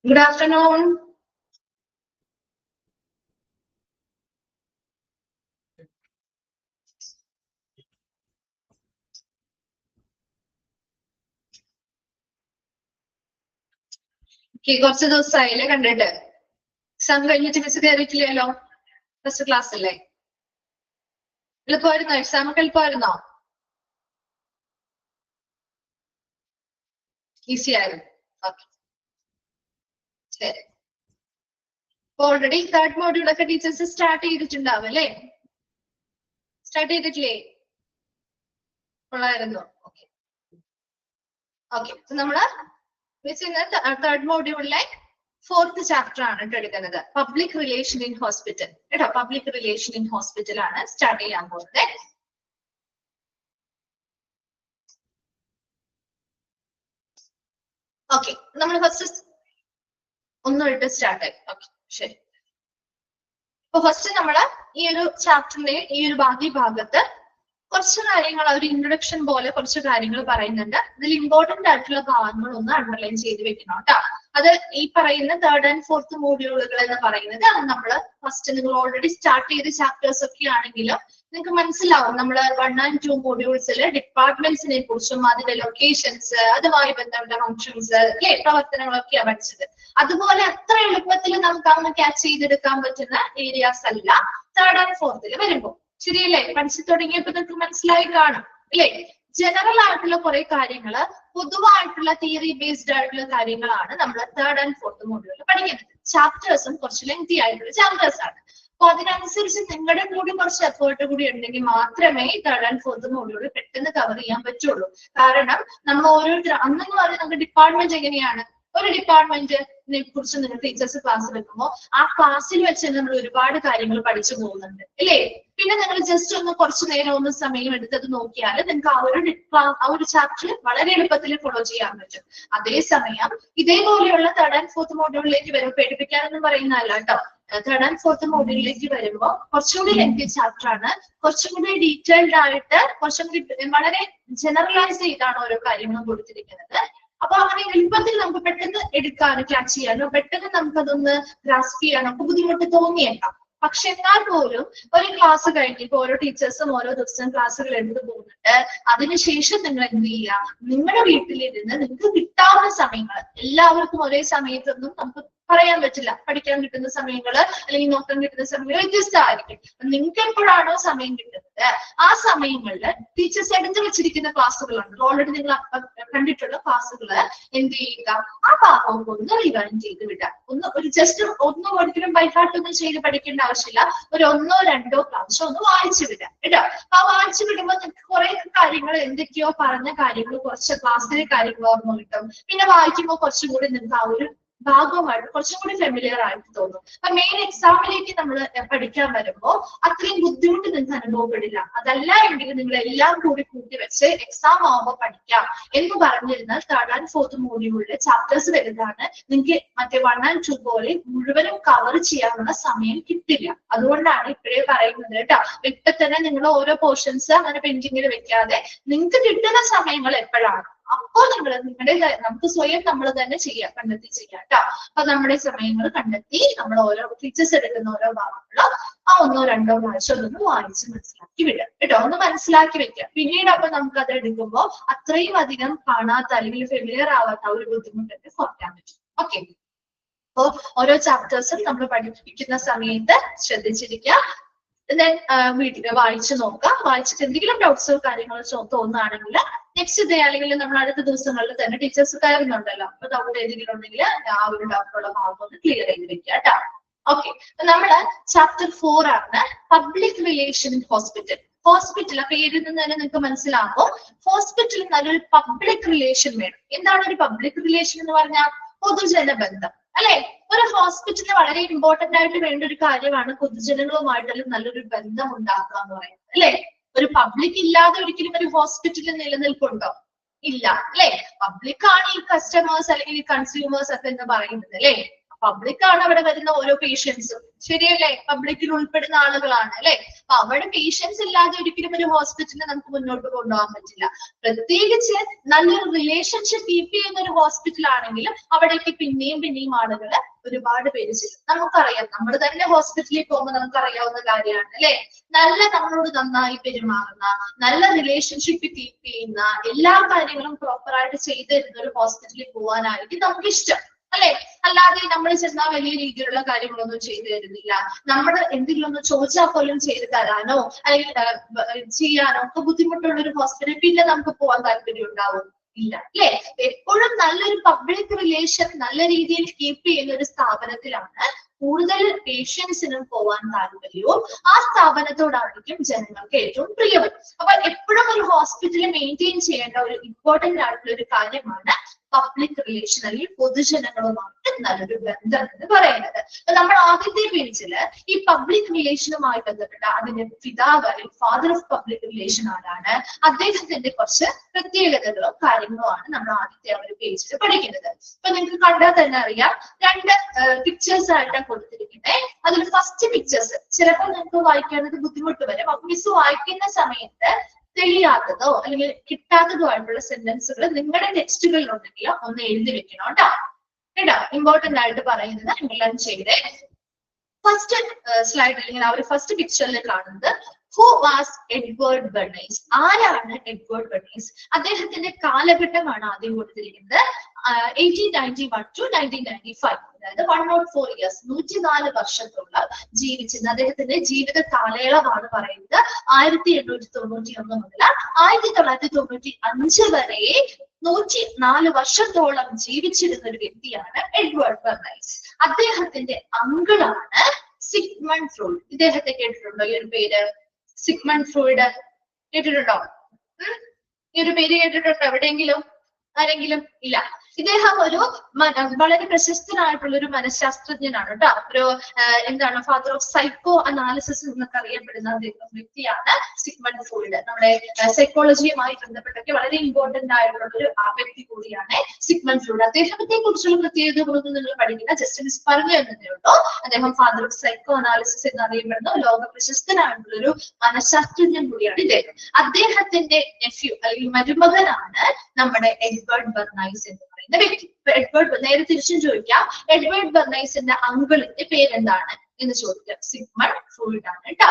Good afternoon. കുറച്ച് ദിവസമായില്ലേ കണ്ടിട്ട്. Exam കഴിഞ്ഞിട്ട് മിസ് കയറിയിട്ടില്ലല്ലോ. ഫസ്റ്റ് ക്ലാസ് അല്ലേ? എളുപ്പമായിരുന്നോ? എക്സാം ഒക്കെ എളുപ്പമായിരുന്നോ? ഈസി ആയിരുന്നു. ഓക്കെ, ശരി. ഓൾറെഡി തേർഡ് മോഡ്യൂൾ ഒക്കെ ടീച്ചേഴ്സ് സ്റ്റാർട്ട് ചെയ്തിട്ടുണ്ടാവും അല്ലേ? സ്റ്റാർട്ട് ചെയ്തിട്ടില്ലേ? ഉള്ളായിരുന്നു. ഓക്കെ ഓക്കെ, നമ്മള് തേർഡ് മോഡ്യൂളിലെ 4th ചാപ്റ്റർ ആണ് എടുക്കുന്നത്. പബ്ലിക് റിലേഷൻ ഇൻ ഹോസ്പിറ്റൽ കേട്ടോ. പബ്ലിക് റിലേഷൻ ഇൻ ഹോസ്പിറ്റൽ ആണ് സ്റ്റാർട്ട് ചെയ്യാൻ പോകുന്നത്. ഓക്കെ, നമ്മൾ ഫസ്റ്റ് ഒന്നും സ്റ്റാർട്ട് ആയി. ഓക്കെ, ശരി. അപ്പൊ ഫസ്റ്റ് നമ്മള് ഈ ഒരു ചാപ്റ്ററിന്റെ ഈ ഒരു ബാക്കി ഭാഗത്ത് കുറച്ച് കാര്യങ്ങൾ, ഒരു ഇൻട്രൊഡക്ഷൻ പോലെ കുറച്ച് കാര്യങ്ങൾ പറയുന്നുണ്ട്. ഇതിൽ ഇമ്പോർട്ടന്റ് ആയിട്ടുള്ള ഭാഗങ്ങൾ ഒന്ന് അണ്ടർലൈൻ ചെയ്ത് വെക്കണം കേട്ടോ. അത് ഈ പറയുന്ന തേർഡ് ആൻഡ് ഫോർത്ത് മോഡ്യൂളുകൾ എന്ന് പറയുന്നത് അത് നമ്മൾ ഫസ്റ്റ് നിങ്ങൾ ഓൾറെഡി സ്റ്റാർട്ട് ചെയ്ത ചാപ്റ്റേഴ്സ് ഒക്കെ ആണെങ്കിലും നിങ്ങൾക്ക് മനസ്സിലാവും. നമ്മൾ 1 and 2 മോഡ്യൂൾസിൽ ഡിപ്പാർട്ട്മെന്റ്സിനെ കുറിച്ചും അതിന്റെ ലൊക്കേഷൻസ്, അതുമായി ബന്ധപ്പെട്ട ഫങ്ഷൻസ് അല്ലെ, പ്രവർത്തനങ്ങളൊക്കെയാണ് പഠിച്ചത്. അതുപോലെ അത്ര എളുപ്പത്തിൽ നമുക്ക് അങ്ങ് ക്യാച്ച് ചെയ്തെടുക്കാൻ പറ്റുന്ന ഏരിയാസ് അല്ല തേർഡ് ആൻഡ് ഫോർത്തിൽ വരുമ്പോൾ. ശരിയല്ലേ? പഠിച്ചു തുടങ്ങിയപ്പോൾ നിങ്ങൾക്ക് മനസ്സിലായി കാണും അല്ലെ? ജനറൽ ആയിട്ടുള്ള കുറെ കാര്യങ്ങള്, പൊതുവായിട്ടുള്ള തിയറി ബേസ്ഡ് ആയിട്ടുള്ള കാര്യങ്ങളാണ് നമ്മൾ തേർഡ് ആൻഡ് ഫോർത്ത് മോഡ്യൂളിൽ പഠിക്കുന്നത്. ചാപ്റ്റേഴ്സും കുറച്ച് ലെങ്തി ആയിട്ടുള്ള ചാപ്റ്റേഴ്സ് ആണ്. അപ്പൊ അതിനനുസരിച്ച് നിങ്ങളുടെ കൂടി കുറച്ച് എഫേർട്ട് കൂടി ഉണ്ടെങ്കിൽ മാത്രമേ തേർഡ് ആൻഡ് ഫോർത്ത് മോഡ്യൂളിൽ പെട്ടെന്ന് കവർ ചെയ്യാൻ പറ്റുള്ളൂ. കാരണം നമ്മൾ ഓരോരുത്തർ അന്നെന്ന് പറഞ്ഞാൽ നമുക്ക് ഡിപ്പാർട്ട്മെന്റ് എങ്ങനെയാണ്, ഒരു ഡിപ്പാർട്ട്മെന്റിനെ കുറിച്ച് നിങ്ങൾ ടീച്ചേഴ്സ് ക്ലാസ് എടുക്കുമ്പോൾ ആ ക്ലാസ്സിൽ വെച്ച് നമ്മൾ ഒരുപാട് കാര്യങ്ങൾ പഠിച്ചു പോകുന്നുണ്ട് അല്ലേ? പിന്നെ നിങ്ങൾ ജസ്റ്റ് ഒന്ന് കുറച്ചു നേരം ഒന്ന് സമയം എടുത്തത് നോക്കിയാൽ നിങ്ങൾക്ക് ആ ഒരു ചാപ്റ്റർ വളരെ എളുപ്പത്തിൽ ഫോളോ ചെയ്യാൻ പറ്റും. അതേസമയം ഇതേപോലെയുള്ള തേർഡ് ആൻഡ് ഫോർത്ത് മോഡ്യൂളിലേക്ക് വരുമ്പോൾ പേടിപ്പിക്കാനൊന്നും പറയുന്നതല്ല കേട്ടോ. തേർഡ് ആൻഡ് ഫോർത്ത് മോഡ്യൂളിലേക്ക് വരുമ്പോൾ കുറച്ചുകൂടി ലെങ്തി ചാപ്റ്റർ ആണ്. കുറച്ചും കൂടി ഡീറ്റെയിൽഡ് ആയിട്ട്, കുറച്ചും കൂടി വളരെ ജനറലൈസ് ചെയ്താണ് ഓരോ കാര്യങ്ങളും കൊടുത്തിരിക്കുന്നത്. അപ്പൊ അങ്ങനെ എളുപ്പത്തിൽ നമുക്ക് പെട്ടെന്ന് എടുക്കാനോ ക്യാച്ച് ചെയ്യാനോ പെട്ടെന്ന് നമുക്കതൊന്ന് ഗ്രാസ്പ് ചെയ്യാനോ ഒക്കെ ബുദ്ധിമുട്ട് തോന്നിയേക്കാം. പക്ഷെ എന്നാൽ പോലും ഒരു ക്ലാസ് കഴിഞ്ഞ് ഇപ്പൊ ഓരോ ടീച്ചേഴ്സും ഓരോ ദിവസം ക്ലാസ്സുകൾ എടുത്തു പോകുന്നുണ്ട്. അതിനുശേഷം നിങ്ങൾ എന്ത് ചെയ്യുക, നിങ്ങളുടെ വീട്ടിലിരുന്ന് നിങ്ങൾക്ക് കിട്ടാവുന്ന സമയങ്ങൾ, എല്ലാവർക്കും ഒരേ സമയത്തൊന്നും നമുക്ക് പറയാൻ പറ്റില്ല. പഠിക്കാൻ കിട്ടുന്ന സമയങ്ങള് അല്ലെങ്കിൽ നോക്കാൻ കിട്ടുന്ന സമയങ്ങൾ വ്യത്യസ്തമായിരിക്കും. നിങ്ങൾക്ക് എപ്പോഴാണോ സമയം കിട്ടുന്നത് ആ സമയങ്ങളിൽ ടീച്ചേഴ്സ് എടുത്തു വെച്ചിരിക്കുന്ന ക്ലാസ്സുകളുണ്ട്. ഓൾറെഡി നിങ്ങൾ കണ്ടിട്ടുള്ള ക്ലാസ്സുകള് എന്ത് ചെയ്യുക, ആ ഭാഗം ഒന്ന് റിവൈൻഡ് ചെയ്ത് വിടുക. ഒരു ജസ്റ്റ് ഒന്നും ഒരിക്കലും ബൈഹാർട്ട് ഒന്നും ചെയ്ത് പഠിക്കേണ്ട ആവശ്യമില്ല. ഒരു 1 or 2 പ്രാവശ്യം ഒന്ന് വായിച്ചു വിടുക കേട്ടോ. ആ വായിച്ചു വിടുമ്പോൾ നിങ്ങൾക്ക് കുറെ കാര്യങ്ങൾ, എന്തൊക്കെയോ പറഞ്ഞ കാര്യങ്ങൾ, കുറച്ച് ക്ലാസ്സിലെ കാര്യങ്ങൾ ഓർമ്മ കിട്ടും. പിന്നെ വായിക്കുമ്പോൾ കുറച്ചും കൂടി നിങ്ങൾക്ക് ആ ഒരു ഭാഗമായിട്ട് കുറച്ചും കൂടി ഫെമിലിയർ ആയിട്ട് തോന്നും. അപ്പൊ മെയിൻ എക്സാമിലേക്ക് നമ്മൾ പഠിക്കാൻ വരുമ്പോൾ അത്രയും ബുദ്ധിമുട്ട് നിങ്ങൾക്ക് അനുഭവപ്പെടില്ല. അതല്ല എങ്കിൽ നിങ്ങൾ എല്ലാം കൂടി കൂട്ടി വെച്ച് എക്സാം ആവുമ്പോൾ പഠിക്കാം എന്ന് പറഞ്ഞിരുന്നാൽ തേർഡ് ആൻഡ് ഫോർത്ത് മോഡ്യൂളിലെ ചാപ്റ്റേഴ്സ് വലുതാണ്. നിങ്ങൾക്ക് മറ്റേ 1 and 2 പോലെ മുഴുവനും കവർ ചെയ്യാനുള്ള സമയം കിട്ടില്ല. അതുകൊണ്ടാണ് ഇപ്പോഴേ പറയുന്നത് കേട്ടോ. ഇപ്പൊ തന്നെ നിങ്ങൾ ഓരോ പോർഷൻസ് അങ്ങനെ പെൻഡിങ്ങിൽ വെക്കാതെ നിങ്ങൾക്ക് കിട്ടുന്ന സമയങ്ങൾ എപ്പോഴാണ് അപ്പോൾ നമുക്ക് സ്വയം നമ്മൾ തന്നെ കണ്ടെത്തി ചെയ്യാം കേട്ടോ. അപ്പൊ നമ്മുടെ സമയങ്ങൾ കണ്ടെത്തി നമ്മൾ ഓരോ ടീച്ചേഴ്സ് എടുക്കുന്ന ഓരോ ഭാഗങ്ങളും ആ 1 or 2 പ്രാവശ്യം അതൊന്ന് വായിച്ച് മനസ്സിലാക്കി വിടുക കേട്ടോ. ഒന്ന് മനസ്സിലാക്കി വെക്കുക. പിന്നീട് അപ്പൊ നമുക്ക് അത് എടുക്കുമ്പോൾ അത്രയും അധികം കാണാത്ത അല്ലെങ്കിൽ ഫെമിലിയർ ആവാത്ത ഒരു ബുദ്ധിമുട്ടൊക്കെ കുറയ്ക്കാൻ പറ്റും. ഓക്കെ, അപ്പോ ഓരോ ചാപ്റ്റേഴ്സും നമ്മൾ പഠിപ്പിക്കുന്ന സമയത്ത് ശ്രദ്ധിച്ചിരിക്കുക. ദെൻ വീട്ടിൽ വായിച്ചു നോക്കുക. വായിച്ചിട്ട് എന്തെങ്കിലും ഡൗട്ട്സോ കാര്യങ്ങളോ തോന്നുകയാണെങ്കിൽ നെക്സ്റ്റ് ഡേ അല്ലെങ്കിൽ നമ്മൾ അടുത്ത ദിവസങ്ങളിൽ തന്നെ ടീച്ചേഴ്സ് കയറുന്നുണ്ടല്ലോ, അപ്പൊ ഡൗട്ട് ഏതെങ്കിലും ഉണ്ടെങ്കിൽ ആ ഒരു ഡൗട്ടുള്ള ഭാഗം ഒന്ന് ക്ലിയർ ചെയ്ത് വെക്കുക കേട്ടോ. ഓക്കെ, നമ്മള് ചാപ്റ്റർ 4 ആണ് public relation in hospital. Hospital പേരിൽ നിന്ന് തന്നെ നിങ്ങൾക്ക് മനസ്സിലാകും ഹോസ്പിറ്റലിൽ നല്ലൊരു പബ്ലിക് റിലേഷൻ വേണം. എന്താണ് ഒരു പബ്ലിക് റിലേഷൻ എന്ന് പറഞ്ഞാൽ? പൊതുജനബന്ധം അല്ലെ? ഒരു ഹോസ്പിറ്റലിന് വളരെ ഇമ്പോർട്ടന്റ് ആയിട്ട് വേണ്ട ഒരു കാര്യമാണ് പൊതുജനങ്ങളുമായിട്ടുള്ള നല്ലൊരു ബന്ധം ഉണ്ടാക്കുക എന്ന് പറയുന്നത് അല്ലെ? ഒരു പബ്ലിക് ഇല്ലാതെ ഒരിക്കലും ഒരു ഹോസ്പിറ്റലിൽ നിലനിൽപ്പുണ്ടോ? ഇല്ല അല്ലെ? പബ്ലിക് ആണ് ഈ കസ്റ്റമേഴ്സ് അല്ലെങ്കിൽ ഈ കൺസ്യൂമേഴ്സ് ഒക്കെ എന്ന് പറയുന്നത് അല്ലെ? പബ്ലിക് ആണ് അവിടെ വരുന്ന ഓരോ പേഷ്യൻസും, ശരിയല്ലേ? പബ്ലിക്കിൽ ഉൾപ്പെടുന്ന ആളുകളാണ് അല്ലെ? അപ്പൊ അവിടെ പേഷ്യൻസ് ഇല്ലാതെ ഒരിക്കലും ഒരു ഹോസ്പിറ്റലിനെ നമുക്ക് മുന്നോട്ട് കൊണ്ടുപോകാൻ പറ്റില്ല. പ്രത്യേകിച്ച് നല്ലൊരു റിലേഷൻഷിപ്പ് കീപ്പ് ചെയ്യുന്ന ഒരു ഹോസ്പിറ്റൽ ആണെങ്കിലും അവിടേക്ക് പിന്നെയും ആളുകൾ ഒരുപാട് പേര് ചെയ്യും. നമുക്കറിയാം, നമ്മൾ തന്നെ ഹോസ്പിറ്റലിൽ പോകുമ്പോൾ നമുക്കറിയാവുന്ന കാര്യമാണ് അല്ലെ? നമ്മളോട് നന്നായി പെരുമാറുന്ന, നല്ല റിലേഷൻഷിപ്പ് കീപ്പ് ചെയ്യുന്ന, എല്ലാ കാര്യങ്ങളും പ്രോപ്പറായിട്ട് ചെയ്തു തരുന്ന ഒരു ഹോസ്പിറ്റലിൽ പോകാനായിരിക്കും നമുക്ക് ഇഷ്ടം അല്ലെ? അല്ലാതെ നമ്മൾ ചെന്നാൽ വലിയ രീതിയിലുള്ള കാര്യങ്ങളൊന്നും ചെയ്തു തരുന്നില്ല, നമ്മൾ എന്തെങ്കിലും ഒന്ന് ചോദിച്ചാൽ പോലും ചെയ്തു തരാനോ അല്ലെങ്കിൽ ചെയ്യാനോ ഒക്കെ ബുദ്ധിമുട്ടുള്ള ഒരു ഹോസ്പിറ്റൽ പിന്നെ നമുക്ക് പോകാൻ താല്പര്യം ഉണ്ടാവും ഇല്ല അല്ലെ? എപ്പോഴും നല്ലൊരു പബ്ലിക് റിലേഷൻ നല്ല രീതിയിൽ കീപ്പ് ചെയ്യുന്ന ഒരു സ്ഥാപനത്തിലാണ് കൂടുതൽ പേഷ്യൻസിനും പോവാൻ താല്പര്യവും ആ സ്ഥാപനത്തോടായിരിക്കും ജനങ്ങൾക്ക് ഏറ്റവും പ്രിയവും. അപ്പൊ എപ്പോഴും ഒരു ഹോസ്പിറ്റൽ മെയിൻറ്റെയിൻ ചെയ്യേണ്ട ഒരു ഇമ്പോർട്ടന്റ് ആയിട്ടുള്ള ഒരു കാര്യമാണ് പബ്ലിക് റിലേഷൻ, അല്ലെങ്കിൽ പൊതുജനങ്ങളുമായിട്ട് നല്ലൊരു ബന്ധം എന്ന് പറയുന്നത്. അപ്പൊ നമ്മൾ ആദ്യത്തെ പേജില് ഈ പബ്ലിക് റിലേഷനുമായി ബന്ധപ്പെട്ട അതിന്റെ പിതാവ് അല്ലെങ്കിൽ ഫാദർ ഓഫ് പബ്ലിക് റിലേഷൻ ആരാണ്, അദ്ദേഹത്തിന്റെ കുറച്ച് പ്രത്യേകതകളും കാര്യങ്ങളുമാണ് നമ്മൾ ആദ്യത്തെ ആ ഒരു പേജിൽ പഠിക്കുന്നത്. അപ്പൊ നിങ്ങൾക്ക് കണ്ടാൽ തന്നെ അറിയാം, രണ്ട് പിക്ചേഴ്സ് ആയിട്ടാണ് കൊടുത്തിരിക്കുന്നത്. അതിൽ ഫസ്റ്റ് പിക്ചേഴ്സ് ചിലപ്പോൾ നിങ്ങൾക്ക് വായിക്കാനത് ബുദ്ധിമുട്ട് വരും. അപ്പൊ മിസ് വായിക്കുന്ന സമയത്ത് തെളിയാത്തതോ അല്ലെങ്കിൽ കിട്ടാത്തതോ ആയിട്ടുള്ള സെന്റൻസുകൾ നിങ്ങളുടെ ടെക്സ്റ്റുകളിൽ ഉണ്ടെങ്കിലോ ഒന്ന് എഴുതി വെക്കണം കേട്ടോ. ഇമ്പോർട്ടന്റ് ആയിട്ട് പറയുന്നത് അണ്ടർലൈൻ ചെയ്തേ. ഫസ്റ്റ് സ്ലൈഡ് അല്ലെങ്കിൽ ആ ഒരു ഫസ്റ്റ് പിക്ചറിൽ കാണുന്നത് ഹു വാസ് എഡ്വേർഡ് ബെർണൈസ്. ആരാണ് എഡ്വേർഡ് ബെർണൈസ്? അദ്ദേഹത്തിന്റെ കാലഘട്ടമാണ് ആദ്യം കൊടുത്തിരിക്കുന്നത്. 1891 to 1995, അതായത് 104 years, 104 വർഷത്തോളം ജീവിച്ചിരുന്ന അദ്ദേഹത്തിന്റെ ജീവിത കാലയളവാണ് പറയുന്നത്. 1891 മുതൽ 1995 വരെ 104 വർഷത്തോളം ജീവിച്ചിരുന്ന ഒരു വ്യക്തിയാണ് എഡ്വേർഡ് ബെർണൈസ്. അദ്ദേഹത്തിന്റെ അങ്കിളാണ് സിഗ്മണ്ട് ഫ്രോയിഡ്. ഇദ്ദേഹത്തെ കേട്ടിട്ടുണ്ടോ ഈ ഒരു പേര്? സിഗ്മണ്ട് ഫ്രോയിഡ് കേട്ടിട്ടുണ്ടോ? ഈ ഒരു പേര് കേട്ടിട്ടുണ്ടോ എവിടെയെങ്കിലും? ആരെങ്കിലും? ഇല്ല. ഇദ്ദേഹം ഒരു വളരെ പ്രശസ്തനായിട്ടുള്ള ഒരു മനഃശാസ്ത്രജ്ഞനാണ് കേട്ടോ. ഒരു എന്താണ് ഫാദർ ഓഫ് സൈക്കോ അനാലിസിസ് എന്നൊക്കെ അറിയപ്പെടുന്ന വ്യക്തിയാണ് സിഗ്മണ്ട് ഫ്രോയിഡ്. നമ്മുടെ സൈക്കോളജിയുമായി ബന്ധപ്പെട്ടൊക്കെ വളരെ ഇമ്പോർട്ടന്റ് ആയിട്ടുള്ള ഒരു വ്യക്തി കൂടിയാണ് സിഗ്മണ്ട് ഫ്രോയിഡ്. അദ്ദേഹത്തെ കുറിച്ചുള്ള പ്രത്യേകതകളൊന്നും നിങ്ങൾ പഠിക്കില്ല, ജസ്റ്റ് മിസ് പറഞ്ഞു തന്നതേ ഉള്ളൂ. അദ്ദേഹം ഫാദർ ഓഫ് സൈക്കോ അനാലിസിസ് എന്നറിയപ്പെടുന്ന ലോക പ്രശസ്തനായിട്ടുള്ള ഒരു മനഃശാസ്ത്രജ്ഞൻ കൂടിയാണ് ഇദ്ദേഹം. അദ്ദേഹത്തിന്റെ നെഫ്യൂ അല്ലെങ്കിൽ മരുമകനാണ് നമ്മുടെ എഡ്വേർഡ് ബെർണൈസ് എന്ന് പറയുന്ന വ്യക്തി. നേരെ തിരിച്ചും ചോദിക്കാം, എഡ്വേർഡ് ബെർണൈസിന്റെ അങ്കിളിന്റെ പേരെന്താണ് എന്ന് ചോദിക്കാം. സിഗ്മണ്ട് ഫ്രോയിഡ് ആണ് കേട്ടോ.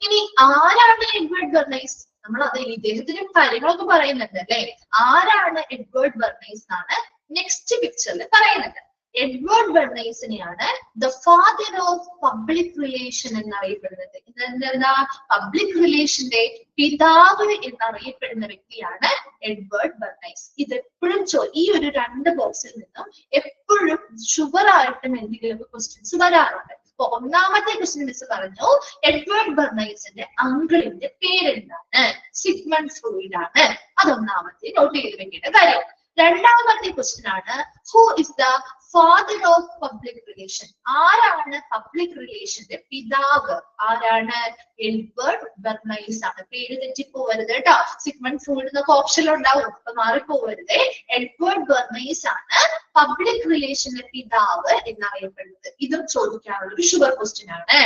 ഇനി ആരാണ് എഡ്വേർഡ് ബെർണൈസ്? നമ്മൾ അത് ഇദ്ദേഹത്തിന്റെ കാര്യങ്ങളൊക്കെ പറയുന്നുണ്ട് അല്ലെ? ആരാണ് എഡ്വേർഡ് ബെർണൈസ് എന്നാണ് നെക്സ്റ്റ് പിക്ചറിൽ പറയുന്നത്. എഡ്വേർഡ് ബെർണൈസിനെയാണ് the father of public relation എന്നറിയപ്പെടുന്നത്. ഇതെന്താ? പബ്ലിക് റിലേഷന്റെ പിതാവ് എന്നറിയപ്പെടുന്ന വ്യക്തിയാണ് എഡ്വേർഡ് ബെർണൈസ്. ഇത് എപ്പോഴും ഈ ഒരു രണ്ട് ബോക്സിൽ നിന്നും എപ്പോഴും ഷുവർ ആയിട്ടും എന്തെങ്കിലും ക്വസ്റ്റ്യൻസ് വരാറുണ്ട്. അപ്പൊ ഒന്നാമത്തെ ക്വസ്റ്റ്യൻ മിസ് പറഞ്ഞു, എഡ്വേർഡ് ബെർണൈസിന്റെ അങ്കിളിന്റെ പേരെന്താണ്? സിഗ്മണ്ട് ഫ്രോയിഡ് ആണ്. അതൊന്നാമത്തെ നോട്ട് ചെയ്ത് വെക്കേണ്ട കാര്യം. രണ്ടാമത്തെ ക്വസ്റ്റ്യൻ ആണ്, who is the father of public relation? ആരാണ് പബ്ലിക് റിലേഷന്റെ പിതാവ്? ആരാണ്? എഡ്വേർഡ് ബെർണൈസ് ആണ്. പേര് തെറ്റിപ്പോവരുത് കേട്ടോ. സിഗ്മണ്ട് ഫ്രോയിഡ് എന്നൊക്കെ ഓപ്ഷൻ ഉണ്ടാവും, അപ്പൊ മാറിപ്പോവരുത്. എഡ്വേർഡ് ബെർണൈസ് ആണ് പബ്ലിക് റിലേഷന്റെ പിതാവ് എന്നറിയപ്പെടുന്നത്. ഇതും ചോദിക്കാനുള്ള ഒരു ഷുവർ ക്വസ്റ്റ്യൻ ആണ്.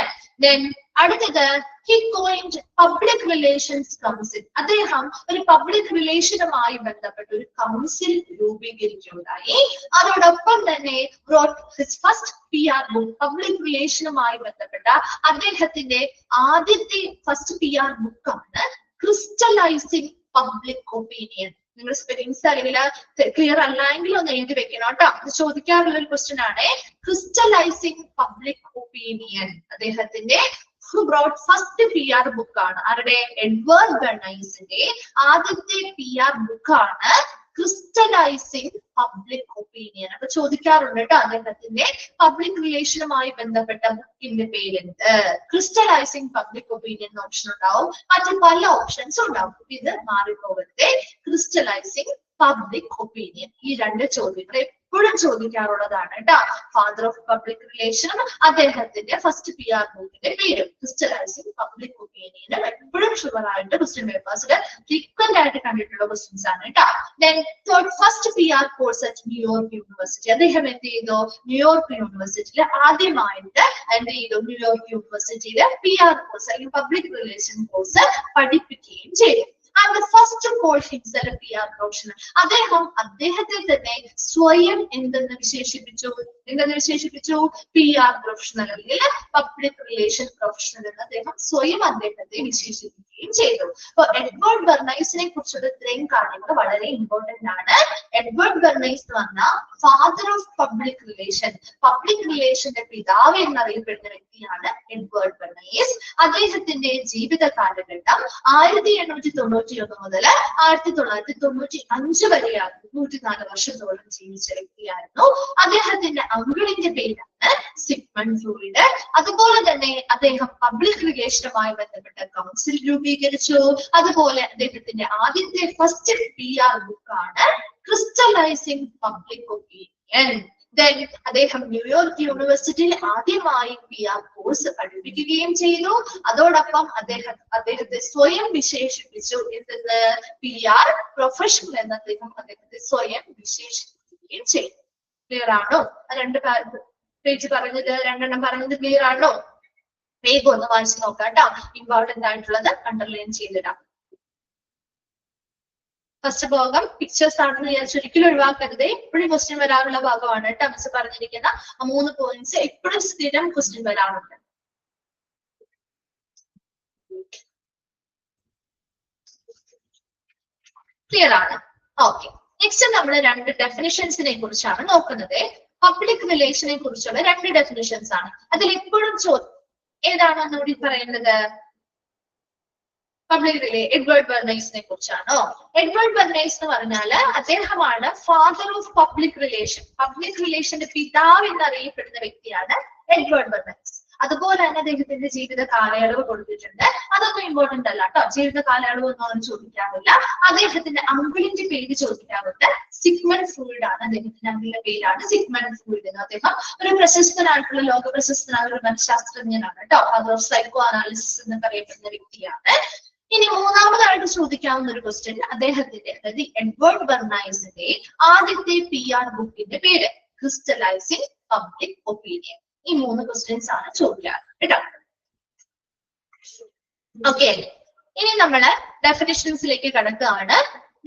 ദെൻ അടുത്തത്, he coined public relations council. അദ്ദേഹം ഒരു പബ്ലിക് റിലേഷനുമായി ബന്ധപ്പെട്ട ഒരു കൗൺസിൽ രൂപീകരിക്കുകയുണ്ടായി. അതോടൊപ്പം തന്നെ wrote his first PR book. Public റിലേഷനുമായി ബന്ധപ്പെട്ട അദ്ദേഹത്തിന്റെ ആദ്യത്തെ ഫസ്റ്റ് PR ബുക്കാണ് ക്രിസ്റ്റലൈസിംഗ് പബ്ലിക് ഒപ്പീനിയൻ. നിങ്ങൾ സ്പെല്ലിങ്സ് അല്ലെങ്കിൽ ക്ലിയർ അല്ലെങ്കിൽ ഒന്ന് എഴുതി വെക്കണം കേട്ടോ. ഇത് ചോദിക്കാറുള്ള ഒരു ക്വസ്റ്റ്യൻ ആണ്. ക്രിസ്റ്റലൈസിംഗ് പബ്ലിക് ഒപ്പീനിയൻ അദ്ദേഹത്തിന്റെ ബ്രോഡ് ഫസ്റ്റ് PR ബുക്കാണ്. ആരുടെ? എഡ്വേർഡ് ബെർണൈസിന്റെ ആദ്യത്തെ PR ബുക്കാണ് ക്രിസ്റ്റലൈസിംഗ് പബ്ലിക് ഒപ്പീനിയൻ. അപ്പൊ ചോദിക്കാറുണ്ട് കേട്ടോ, അദ്ദേഹത്തിന്റെ പബ്ലിക് റിലേഷനുമായി ബന്ധപ്പെട്ട ബുക്കിന്റെ പേരെന്ത്? ക്രിസ്റ്റലൈസിംഗ് പബ്ലിക് ഒപ്പീനിയൻ ഓപ്ഷൻ ഉണ്ടാവും, മറ്റു പല ഓപ്ഷൻസ് ഉണ്ടാവും. ഇത് മാറിപ്പോകരുത്. ക്രിസ്റ്റലൈസിംഗ് പബ്ലിക് ഒപ്പീനിയൻ. ഈ രണ്ട് ചോദ്യങ്ങൾ എപ്പോഴും ചോദിക്കാറുള്ളതാണ് കേട്ടോ. ഫാദർ ഓഫ് പബ്ലിക് റിലേഷൻ, അദ്ദേഹത്തിന്റെ ഫസ്റ്റ് PR ബുക്കിന്റെ പേര് ക്രിസ്റ്റലൈസിംഗ് പബ്ലിക് ഒപ്പീനിയൻ. എപ്പോഴും ഷുവർ ആയിട്ട് ക്വസ്റ്റ്യൻ പേപ്പേഴ്സിൽ ഫ്രീക്വന്റ് ആയിട്ട് കണ്ടിട്ടുള്ള ക്വസ്റ്റ്യൻസ് ആണ് കേട്ടോ. Then first PR course at New York university, അദ്ദേഹം എന്ത് ചെയ്തു? ന്യൂയോർക്ക് യൂണിവേഴ്സിറ്റിയിൽ ആദ്യമായിട്ട് എന്ത് ചെയ്തു? ന്യൂയോർക്ക് യൂണിവേഴ്സിറ്റിയിൽ PR കോഴ്സ് അല്ലെങ്കിൽ പബ്ലിക് റിലേഷൻ കോഴ്സ് പഠിപ്പിക്കുകയും ചെയ്തു. And the first course himself PR professional. അദ്ദേഹത്തെ തന്നെ സ്വയം എന്തെന്ന് വിശേഷിപ്പിച്ചു? PR പ്രൊഫഷണൽ അല്ലെങ്കിൽ പബ്ലിക് റിലേഷൻ പ്രൊഫഷണൽ എന്ന് അദ്ദേഹം സ്വയം അദ്ദേഹത്തെ വിശേഷിപ്പിക്കുകയും ചെയ്തു. അപ്പൊ എഡ്വേർഡ് ബെർണൈസിനെ കുറിച്ചുള്ള ഇത്രയും കാര്യങ്ങൾ വളരെ ഇമ്പോർട്ടന്റ് ആണ്. എഡ്വേർഡ് ബെർണൈസ് എന്ന് പറഞ്ഞാൽ ഫാദർ ഓഫ് പബ്ലിക് റിലേഷന്റെ പിതാവ് എന്നറിയപ്പെടുന്ന വ്യക്തിയാണ് എഡ്വേർഡ് ബെർണൈസ്. അദ്ദേഹത്തിന്റെ ജീവിത കാലഘട്ടം 1891 മുതൽ 1995 വരെയാണ്. 104 വർഷത്തോളം ജീവിച്ച വ്യക്തിയായിരുന്നു. അദ്ദേഹത്തിന്റെ അങ്കിളിന്റെ പേരാണ് സിഗ്മണ്ട് ഫ്രോയിഡ്. അതുപോലെ തന്നെ അദ്ദേഹം പബ്ലിക് റിലേഷനുമായി ബന്ധപ്പെട്ട കൗൺസിൽ രൂപീകരിച്ചു. അതുപോലെ അദ്ദേഹത്തിന്റെ ആദ്യത്തെ ഫസ്റ്റ് PR ബുക്കാണ് ക്രിസ്റ്റലൈസിംഗ് പബ്ലിക് ഒപ്പീനിയൻ. ദെൻ അദ്ദേഹം ന്യൂയോർക്ക് യൂണിവേഴ്സിറ്റിയിൽ ആദ്യമായി PR കോഴ്സ് പഠിപ്പിക്കുകയും ചെയ്തു. അതോടൊപ്പം അദ്ദേഹത്തെ സ്വയം വിശേഷിപ്പിച്ചു എന്തെന്ന്? PR പ്രൊഫഷണൽ എന്ന് അദ്ദേഹത്തെ സ്വയം വിശേഷിപ്പിക്കുകയും ചെയ്തു. ക്ലിയർ ആണോ? രണ്ട് പേജ് പറഞ്ഞത്, രണ്ടെണ്ണം പറഞ്ഞത് ക്ലിയർ ആണോ? വേഗം ഒന്ന് വായിച്ചു നോക്കാം കേട്ടോ. ഇമ്പോർട്ടന്റ് ആയിട്ടുള്ളത് അണ്ടർലൈൻ ചെയ്തിടാം. ഫസ്റ്റ് ഭാഗം പിക്ചേഴ്സ് ആണെന്ന് വിചാരിച്ചു ഒരിക്കലും ഒഴിവാക്കരുത്. എപ്പോഴും ക്വസ്റ്റ്യൻ വരാനുള്ള ഭാഗമാണ് കേട്ടോ. മിസ് പറഞ്ഞിരിക്കുന്ന 3 പോയിന്റ്സ് എപ്പോഴും സ്ഥിരം ക്വസ്റ്റ്യൻ വരാറുണ്ട്. ക്ലിയർ ആണ്? ഓക്കെ. നെക്സ്റ്റ് നമ്മൾ 2 ഡെഫിനിഷൻസിനെ കുറിച്ചാണ് നോക്കുന്നത്. പബ്ലിക് റിലേഷനെ കുറിച്ചുള്ള 2 ഡെഫിനിഷൻസ് ആണ്. അതിൽ എപ്പോഴും ഏതാണോ കൂടി പറയുന്നത്? പബ്ലിക് എഡ്വേർഡ് ബെർണൈസിനെ കുറിച്ചാണോ? എഡ്വേർഡ് ബെർണൈസ് എന്ന് പറഞ്ഞാല് അദ്ദേഹമാണ് ഫാദർ ഓഫ് പബ്ലിക് റിലേഷന്റെ പിതാവ് എന്നറിയപ്പെടുന്ന വ്യക്തിയാണ് എഡ്വേർഡ് ബെർണൈസ്. അതുപോലെ തന്നെ അദ്ദേഹത്തിന്റെ ജീവിത കാലയളവ് കൊടുത്തിട്ടുണ്ട്. അതൊന്നും ഇമ്പോർട്ടന്റ് അല്ല കേട്ടോ. ജീവിത കാലയളവ് ഒന്നും ചോദിക്കാറില്ല. അദ്ദേഹത്തിന്റെ അങ്കിളിന്റെ പേര് ചോദിക്കാറുണ്ട്. സിഗ്മണ്ട് ഫ്രോയിഡ് ആണ് അദ്ദേഹത്തിന്റെ അങ്കിളിന്റെ പേരാണ് സിഗ്മണ്ട് ഫ്രോയിഡ് എന്ന്. അദ്ദേഹം ഒരു പ്രശസ്തനായിട്ടുള്ള ലോക പ്രശസ്തനായ ഒരു മനഃശാസ്ത്രജ്ഞനാണ് കേട്ടോ. ഫാദർ ഓഫ് സൈക്കോ അനാലിസിസ് എന്നൊക്കെ അറിയപ്പെടുന്ന വ്യക്തിയാണ്. ഇനി മൂന്നാമതായിട്ട് ചോദിക്കാവുന്ന ഒരു ക്വസ്റ്റ്യൻ അദ്ദേഹത്തിന്റെ, അതായത് എഡ്വേർഡ് ബെർണൈസിന്റെ ആദ്യത്തെ PR ബുക്കിന്റെ പേര് ക്രിസ്റ്റലൈസിംഗ് പബ്ലിക് ഒപ്പീനിയൻ. ഈ 3 ക്വസ്റ്റ്യൻസ് ആണ് ചോദിക്കാറ് കേട്ടോ. ഓക്കെ, ഇനി നമ്മള് ഡെഫിനിഷൻസിലേക്ക് കടക്കുകയാണ്.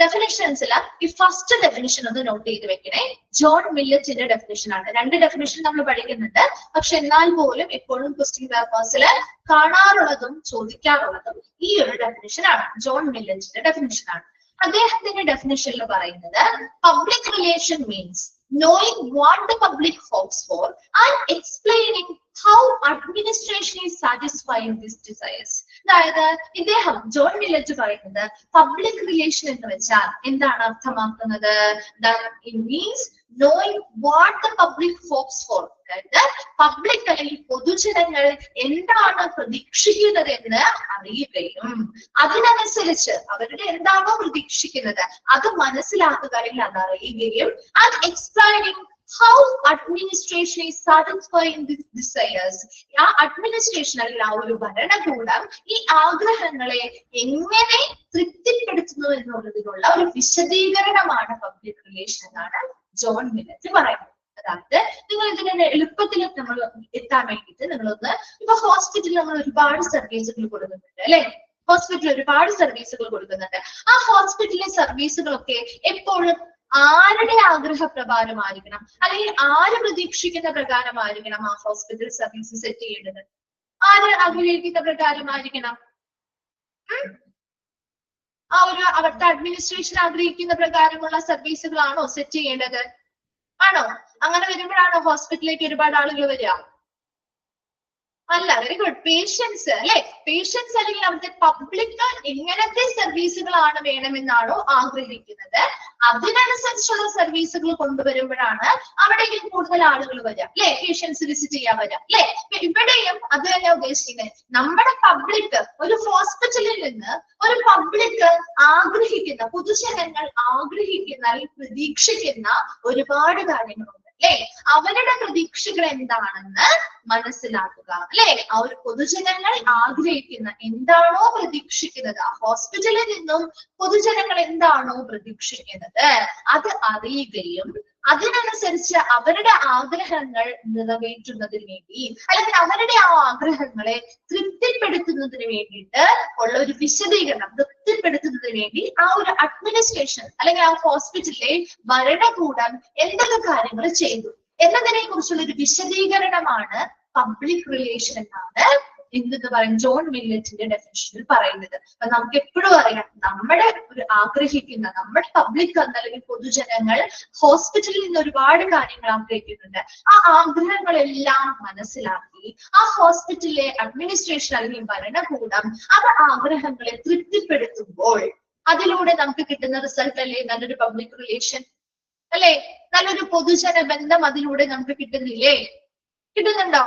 ഡെഫിനിഷൻസിൽ ഈ ഫസ്റ്റ് ഡെഫിനിഷൻ ഒന്ന് നോട്ട് ചെയ്ത് വെക്കണേ. ജോൺ മില്ലറ്റിന്റെ ഡെഫിനിഷൻ ആണ്. 2 ഡെഫിനിഷൻ നമ്മൾ പഠിക്കുന്നുണ്ട്. പക്ഷെ എന്നാൽ പോലും എപ്പോഴും ക്വസ്റ്റ്യൻ പേപ്പേഴ്സിൽ കാണാറുള്ളതും ചോദിക്കാറുള്ളതും ഈ ഒരു ഡെഫിനിഷൻ ആണ്. ജോൺ മില്ലറ്റിന്റെ ഡെഫിനിഷൻ ആണ്. അദ്ദേഹത്തിന്റെ ഡെഫിനിഷനിൽ പറയുന്നത് public relation means knowing what the public hopes for and explaining how administration is satisfying these desires. അതായത് ഇദ്ദേഹം ജോൺ മില്ലറ്റ് പറയുന്നത് പബ്ലിക് റിലേഷൻ എന്ന് വെച്ചാൽ എന്താണ് അർത്ഥമാക്കുന്നത്? It means knowing what the public hopes for. അതായത് പബ്ലിക് അല്ലെങ്കിൽ പൊതുജനങ്ങൾ എന്താണ് പ്രതീക്ഷിക്കുന്നത് എന്ന് അറിയുകയും അതിനനുസരിച്ച് അവരുടെ എന്താണോ പ്രതീക്ഷിക്കുന്നത് അത് മനസ്സിലാക്കുക അല്ലെങ്കിൽ അത് അറിയുകയും and explaining how administration is satisfying these desires. ആ അഡ്മിനിസ്ട്രേഷൻ അല്ലെങ്കിൽ ആ ഒരു ഭരണകൂടം ഈ ആഗ്രഹങ്ങളെ എങ്ങനെ തൃപ്തിപ്പെടുത്തുന്നു എന്നുള്ളതിനുള്ള ഒരു വിശദീകരണമാണ് പബ്ലിക് റിലേഷൻ എന്നാണ് ജോൺ മില്ലറ്റ് പറയുന്നത്. അതായത് നിങ്ങൾ ഇതിനെ എളുപ്പത്തിൽ നമ്മൾ എത്താൻ വേണ്ടിയിട്ട് നിങ്ങളൊന്ന് ഇപ്പൊ ഹോസ്പിറ്റലിൽ നമ്മൾ ഒരുപാട് സർവീസുകൾ കൊടുക്കുന്നുണ്ട് അല്ലെ. ഹോസ്പിറ്റലിൽ ഒരുപാട് സർവീസുകൾ കൊടുക്കുന്നുണ്ട്. ആ ഹോസ്പിറ്റലിലെ സർവീസുകളൊക്കെ എപ്പോഴും ആരുടെ ആഗ്രഹപ്രകാരമായിരിക്കണം അല്ലെങ്കിൽ ആര് പ്രതീക്ഷിക്കുന്ന പ്രകാരമായിരിക്കണം ആ ഹോസ്പിറ്റൽ സർവീസ് സെറ്റ് ചെയ്യേണ്ടത്? ആര് ആഗ്രഹിക്കുന്ന പ്രകാരമായിരിക്കണം? ആ ഒരു അവിടുത്തെ അഡ്മിനിസ്ട്രേഷൻ ആഗ്രഹിക്കുന്ന പ്രകാരമുള്ള സർവീസുകളാണോ സെറ്റ് ചെയ്യേണ്ടത്? ആണോ? അങ്ങനെ വരുമ്പോഴാണോ ഹോസ്പിറ്റലിലേക്ക് ഒരുപാട് ആളുകൾ വരിക? അല്ല. Very good. പേഷ്യൻസ് അല്ലെ. പേഷ്യൻസ് അല്ലെങ്കിൽ അവിടുത്തെ പബ്ലിക് എങ്ങനത്തെ സർവീസുകളാണ് വേണമെന്നാണോ ആഗ്രഹിക്കുന്നത് അതിനനുസരിച്ചുള്ള സർവീസുകൾ കൊണ്ടുവരുമ്പോഴാണ് അവിടേക്ക് കൂടുതൽ ആളുകൾ വരിക അല്ലെ. പേഷ്യൻസ് വിസിറ്റ് ചെയ്യാൻ വരാം അല്ലെ. ഇവിടെയും അത് തന്നെ ഉദ്ദേശിക്കുന്നത് നമ്മുടെ പബ്ലിക് ഒരു ഹോസ്പിറ്റലിൽ നിന്ന് ഒരു പബ്ലിക് ആഗ്രഹിക്കുന്ന, പൊതുജനങ്ങൾ ആഗ്രഹിക്കുന്ന അല്ലെങ്കിൽ പ്രതീക്ഷിക്കുന്ന ഒരുപാട് കാര്യങ്ങളുണ്ട് അല്ലെ. അവരുടെ പ്രതീക്ഷകൾ എന്താണെന്ന് മനസ്സിലാക്കുക അല്ലെ. ആ ഒരു പൊതുജനങ്ങൾ ആഗ്രഹിക്കുന്ന, എന്താണോ പ്രതീക്ഷിക്കുന്നത്, ഹോസ്പിറ്റലിൽ നിന്നും പൊതുജനങ്ങൾ എന്താണോ പ്രതീക്ഷിക്കുന്നത് അത് അറിയുകയും അതിനനുസരിച്ച് അവരുടെ ആഗ്രഹങ്ങൾ നിറവേറ്റുന്നതിന് വേണ്ടി അല്ലെങ്കിൽ അവരുടെ ആ ആഗ്രഹങ്ങളെ തൃപ്തിപ്പെടുത്തുന്നതിന് വേണ്ടിയിട്ട് ഉള്ള ഒരു വിശദീകരണം, തൃപ്തിപ്പെടുത്തുന്നതിന് വേണ്ടി ആ ഒരു അഡ്മിനിസ്ട്രേഷൻ അല്ലെങ്കിൽ ആ ഹോസ്പിറ്റലിലെ ഭരണകൂടം എന്തൊക്കെ കാര്യങ്ങൾ ചെയ്തു എന്നതിനെ കുറിച്ചുള്ള ഒരു വിശദീകരണമാണ് പബ്ലിക് റിലേഷൻ എന്നാണ് എന്തെന്ന് പറയും ജോൺ മില്ലറ്റിന്റെ ഡെഫിനിഷനിൽ പറയുന്നത്. അപ്പൊ നമുക്ക് എപ്പോഴും അറിയാം, നമ്മുടെ ഒരു ആഗ്രഹിക്കുന്ന, നമ്മുടെ പബ്ലിക് അല്ലെങ്കിൽ പൊതുജനങ്ങൾ ഹോസ്പിറ്റലിൽ നിന്ന് ഒരുപാട് കാര്യങ്ങൾ ആഗ്രഹിക്കുന്നുണ്ട്. ആ ആഗ്രഹങ്ങളെല്ലാം മനസ്സിലാക്കി ആ ഹോസ്പിറ്റലിലെ അഡ്മിനിസ്ട്രേഷൻ അല്ലെങ്കിൽ ഭരണകൂടം ആ ആഗ്രഹങ്ങളെ തൃപ്തിപ്പെടുത്തുമ്പോൾ അതിലൂടെ നമുക്ക് കിട്ടുന്ന റിസൾട്ട് അല്ലേ നല്ലൊരു പബ്ലിക് റിലേഷൻ അല്ലെ. നല്ലൊരു പൊതുജന ബന്ധം അതിലൂടെ നമുക്ക് കിട്ടുന്നില്ലേ? കിട്ടുന്നുണ്ടോ?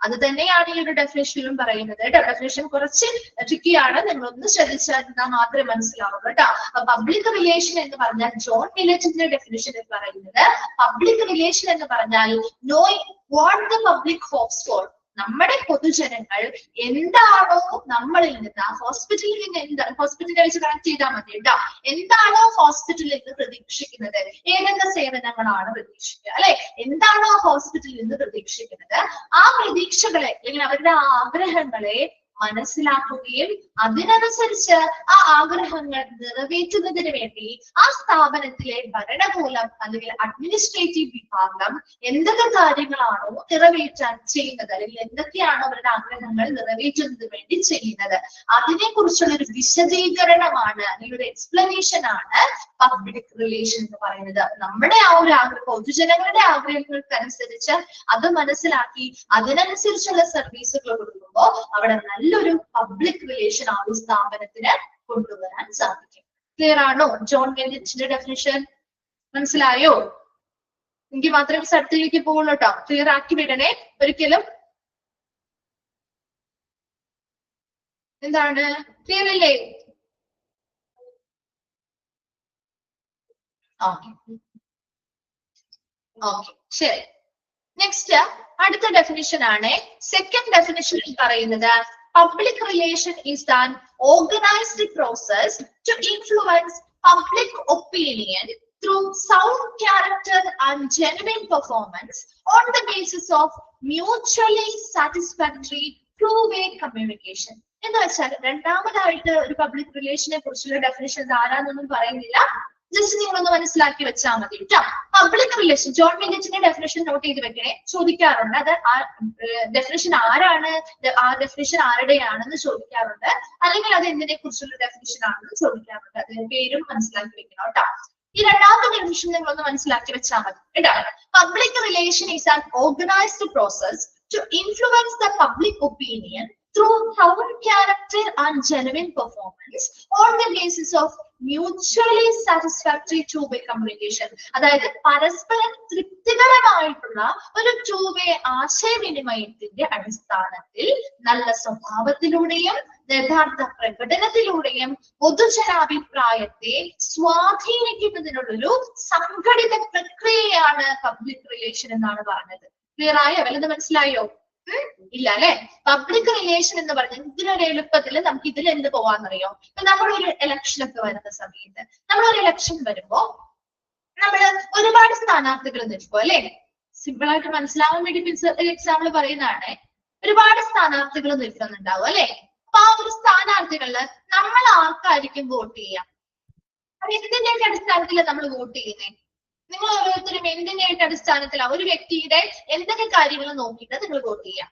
അത് തന്നെയാണ് ഈ ഒരു ഡെഫിനേഷനിലും പറയുന്നത് കേട്ടോ. ഡെഫിനേഷൻ കുറച്ച് ട്രിക്കിയാണ്, നിങ്ങളൊന്ന് ശ്രദ്ധിച്ചാൽ മാത്രമേ മനസ്സിലാവൂ കേട്ടോ. പബ്ലിക് റിലേഷൻ എന്ന് പറഞ്ഞാൽ ജോൺ മില്ലറ്റിന്റെ ഡെഫിനേഷനിൽ പറയുന്നത് പബ്ലിക് റിലേഷൻ എന്ന് പറഞ്ഞാൽ knowing what the public hopes for. നമ്മുടെ പൊതുജനങ്ങൾ എന്താണോ നമ്മളിൽ നിന്ന്, ഹോസ്പിറ്റലിൽ നിന്ന് എന്താണ്, ഹോസ്പിറ്റലിൽ വെച്ച് കണക്ട് ചെയ്താൽ മതി കേട്ടോ, എന്താണോ ഹോസ്പിറ്റലിൽ നിന്ന് പ്രതീക്ഷിക്കുന്നത്, ഏതൊക്കെ സേവനങ്ങളാണ് പ്രതീക്ഷിക്കുക അല്ലെ, എന്താണോ ഹോസ്പിറ്റലിൽ നിന്ന് പ്രതീക്ഷിക്കുന്നത് ആ പ്രതീക്ഷകളെ അല്ലെങ്കിൽ അവരുടെ ആഗ്രഹങ്ങളെ മനസ്സിലാക്കുകയും അതിനനുസരിച്ച് ആ ആഗ്രഹങ്ങൾ നിറവേറ്റുന്നതിന് വേണ്ടി ആ സ്ഥാപനത്തിലെ ഭരണകൂടം അല്ലെങ്കിൽ അഡ്മിനിസ്ട്രേറ്റീവ് വിഭാഗം എന്തൊക്കെ കാര്യങ്ങളാണോ നിറവേറ്റാൻ ചെയ്യുന്നത് അല്ലെങ്കിൽ എന്തൊക്കെയാണോ അവരുടെ ആഗ്രഹങ്ങൾ നിറവേറ്റുന്നതിന് വേണ്ടി ചെയ്യുന്നത് അതിനെ കുറിച്ചുള്ള ഒരു വിശദീകരണമാണ് അല്ലെങ്കിൽ ഒരു എക്സ്പ്ലനേഷൻ ആണ് പബ്ലിക് റിലേഷൻ എന്ന് പറയുന്നത്. നമ്മുടെ ആ ഒരു ആഗ്രഹം, പൊതുജനങ്ങളുടെ ആഗ്രഹങ്ങൾക്കനുസരിച്ച് അത് മനസ്സിലാക്കി അതിനനുസരിച്ചുള്ള സർവീസുകൾ കൊടുക്കുമ്പോൾ അവിടെ നല്ലൊരു പബ്ലിക് റിലേഷൻ ആ ഒരു സ്ഥാപനത്തിന് കൊണ്ടുവരാൻ സാധിക്കും. ക്ലിയർ ആണോ? ജോൺ മില്ലറ്റിന്റെ ഡെഫിനിഷൻ മനസ്സിലായോ? എനിക്ക് മാത്രമേ സ്ഥലത്തിലേക്ക് പോകുള്ളൂ കേട്ടോ. ക്ലിയർ ആക്കി വിടണേ. ഒരിക്കലും എന്താണ്, ക്ലിയർ അല്ലേ? ഓക്കെ ഓക്കെ ശരി. നെക്സ്റ്റ് അടുത്ത ഡെഫിനിഷൻ ആണ്. സെക്കൻഡ് ഡെഫിനിഷനിൽ പറയുന്നത് public relation is an organized process to influence public opinion through sound character and genuine performance on the basis of mutually satisfactory two-way communication. എന്ന് വെച്ചാൽ രണ്ടാമതായിട്ട് ഒരു പബ്ലിക് റിലേഷനെ കുറിച്ചുള്ള ഡെഫിനിഷൻ ആരാന്നൊന്നും പറയുന്നില്ല, ജസ്റ്റ് നിങ്ങളൊന്ന് മനസ്സിലാക്കി വെച്ചാൽ മതി കേട്ടോ. പബ്ലിക് റിലേഷൻ ജോൺ മില്ലറ്റിന്റെ ഡെഫിനിഷൻ നോട്ട് ചെയ്ത് വെക്കണേ, ചോദിക്കാറുണ്ട്. അത് ആ ഡെഫിനിഷൻ ആരാണ്, ആ ഡെഫിനിഷൻ ആരുടെയാണെന്ന് ചോദിക്കാറുണ്ട്, അല്ലെങ്കിൽ അത് എന്തിനെ കുറിച്ചുള്ള ഡെഫിനിഷൻ ആണെന്ന് ചോദിക്കാറുണ്ട്. അതിന്റെ പേരും മനസ്സിലാക്കി വെക്കണം കേട്ടോ. ഈ രണ്ടാമത്തെ ഡെഫിനിഷൻ നിങ്ങളൊന്ന് മനസ്സിലാക്കി വെച്ചാൽ മതി കേട്ടോ. Public relation is an organised process to influence the public opinion through sound character and genuine performance on the basis of mutually satisfactory two-way communication. അതായത് പരസ്പരം തൃപ്തികരമായിട്ടുള്ള ഒരു two-way ആശയവിനിമയത്തിന്റെ അടിസ്ഥാനത്തിൽ നല്ല സ്വഭാവത്തിലൂടെയും യഥാർത്ഥ പ്രകടനത്തിലൂടെയും പൊതുജനാഭിപ്രായത്തെ സ്വാധീനിക്കുന്നതിനുള്ളൊരു സംഘടിത പ്രക്രിയയാണ് പബ്ലിക് റിലേഷൻ എന്നാണ് പറഞ്ഞത്. ക്ലിയർ ആയോ? വല്ലത് മനസ്സിലായോ? ഇല്ല അല്ലെ. പബ്ലിക് റിലേഷൻ എന്ന് പറഞ്ഞാൽ ഇതിനൊരു എളുപ്പത്തിൽ നമുക്ക് ഇതിൽ എന്ത് പോവാന്നറിയോ? ഇപ്പൊ നമ്മളൊരു ഇലക്ഷൻ ഒക്കെ വരുന്ന സമയത്ത്, നമ്മളൊരു ഇലക്ഷൻ വരുമ്പോ നമ്മള് ഒരുപാട് സ്ഥാനാർത്ഥികൾ നിൽക്കും അല്ലെ. സിമ്പിൾ ആയിട്ട് മനസ്സിലാവാൻ വേണ്ടി എക്സാമ്പിൾ പറയുന്നതാണ്. ഒരുപാട് സ്ഥാനാർത്ഥികൾ നിൽക്കുന്നുണ്ടാവും അല്ലെ. അപ്പൊ ആ ഒരു സ്ഥാനാർത്ഥികളില് നമ്മൾ ആർക്കായിരിക്കും വോട്ട് ചെയ്യാം? അത് എന്തിന്റെ അടിസ്ഥാനത്തില് നമ്മൾ വോട്ട് ചെയ്യുന്നേ? നിങ്ങൾ ഓരോരുത്തരും എന്തിന്റെ അടിസ്ഥാനത്തിലാണ് ഒരു വ്യക്തിയുടെ എന്തൊക്കെ കാര്യങ്ങൾ നോക്കിയിട്ട് നിങ്ങൾ വോട്ട് ചെയ്യാം?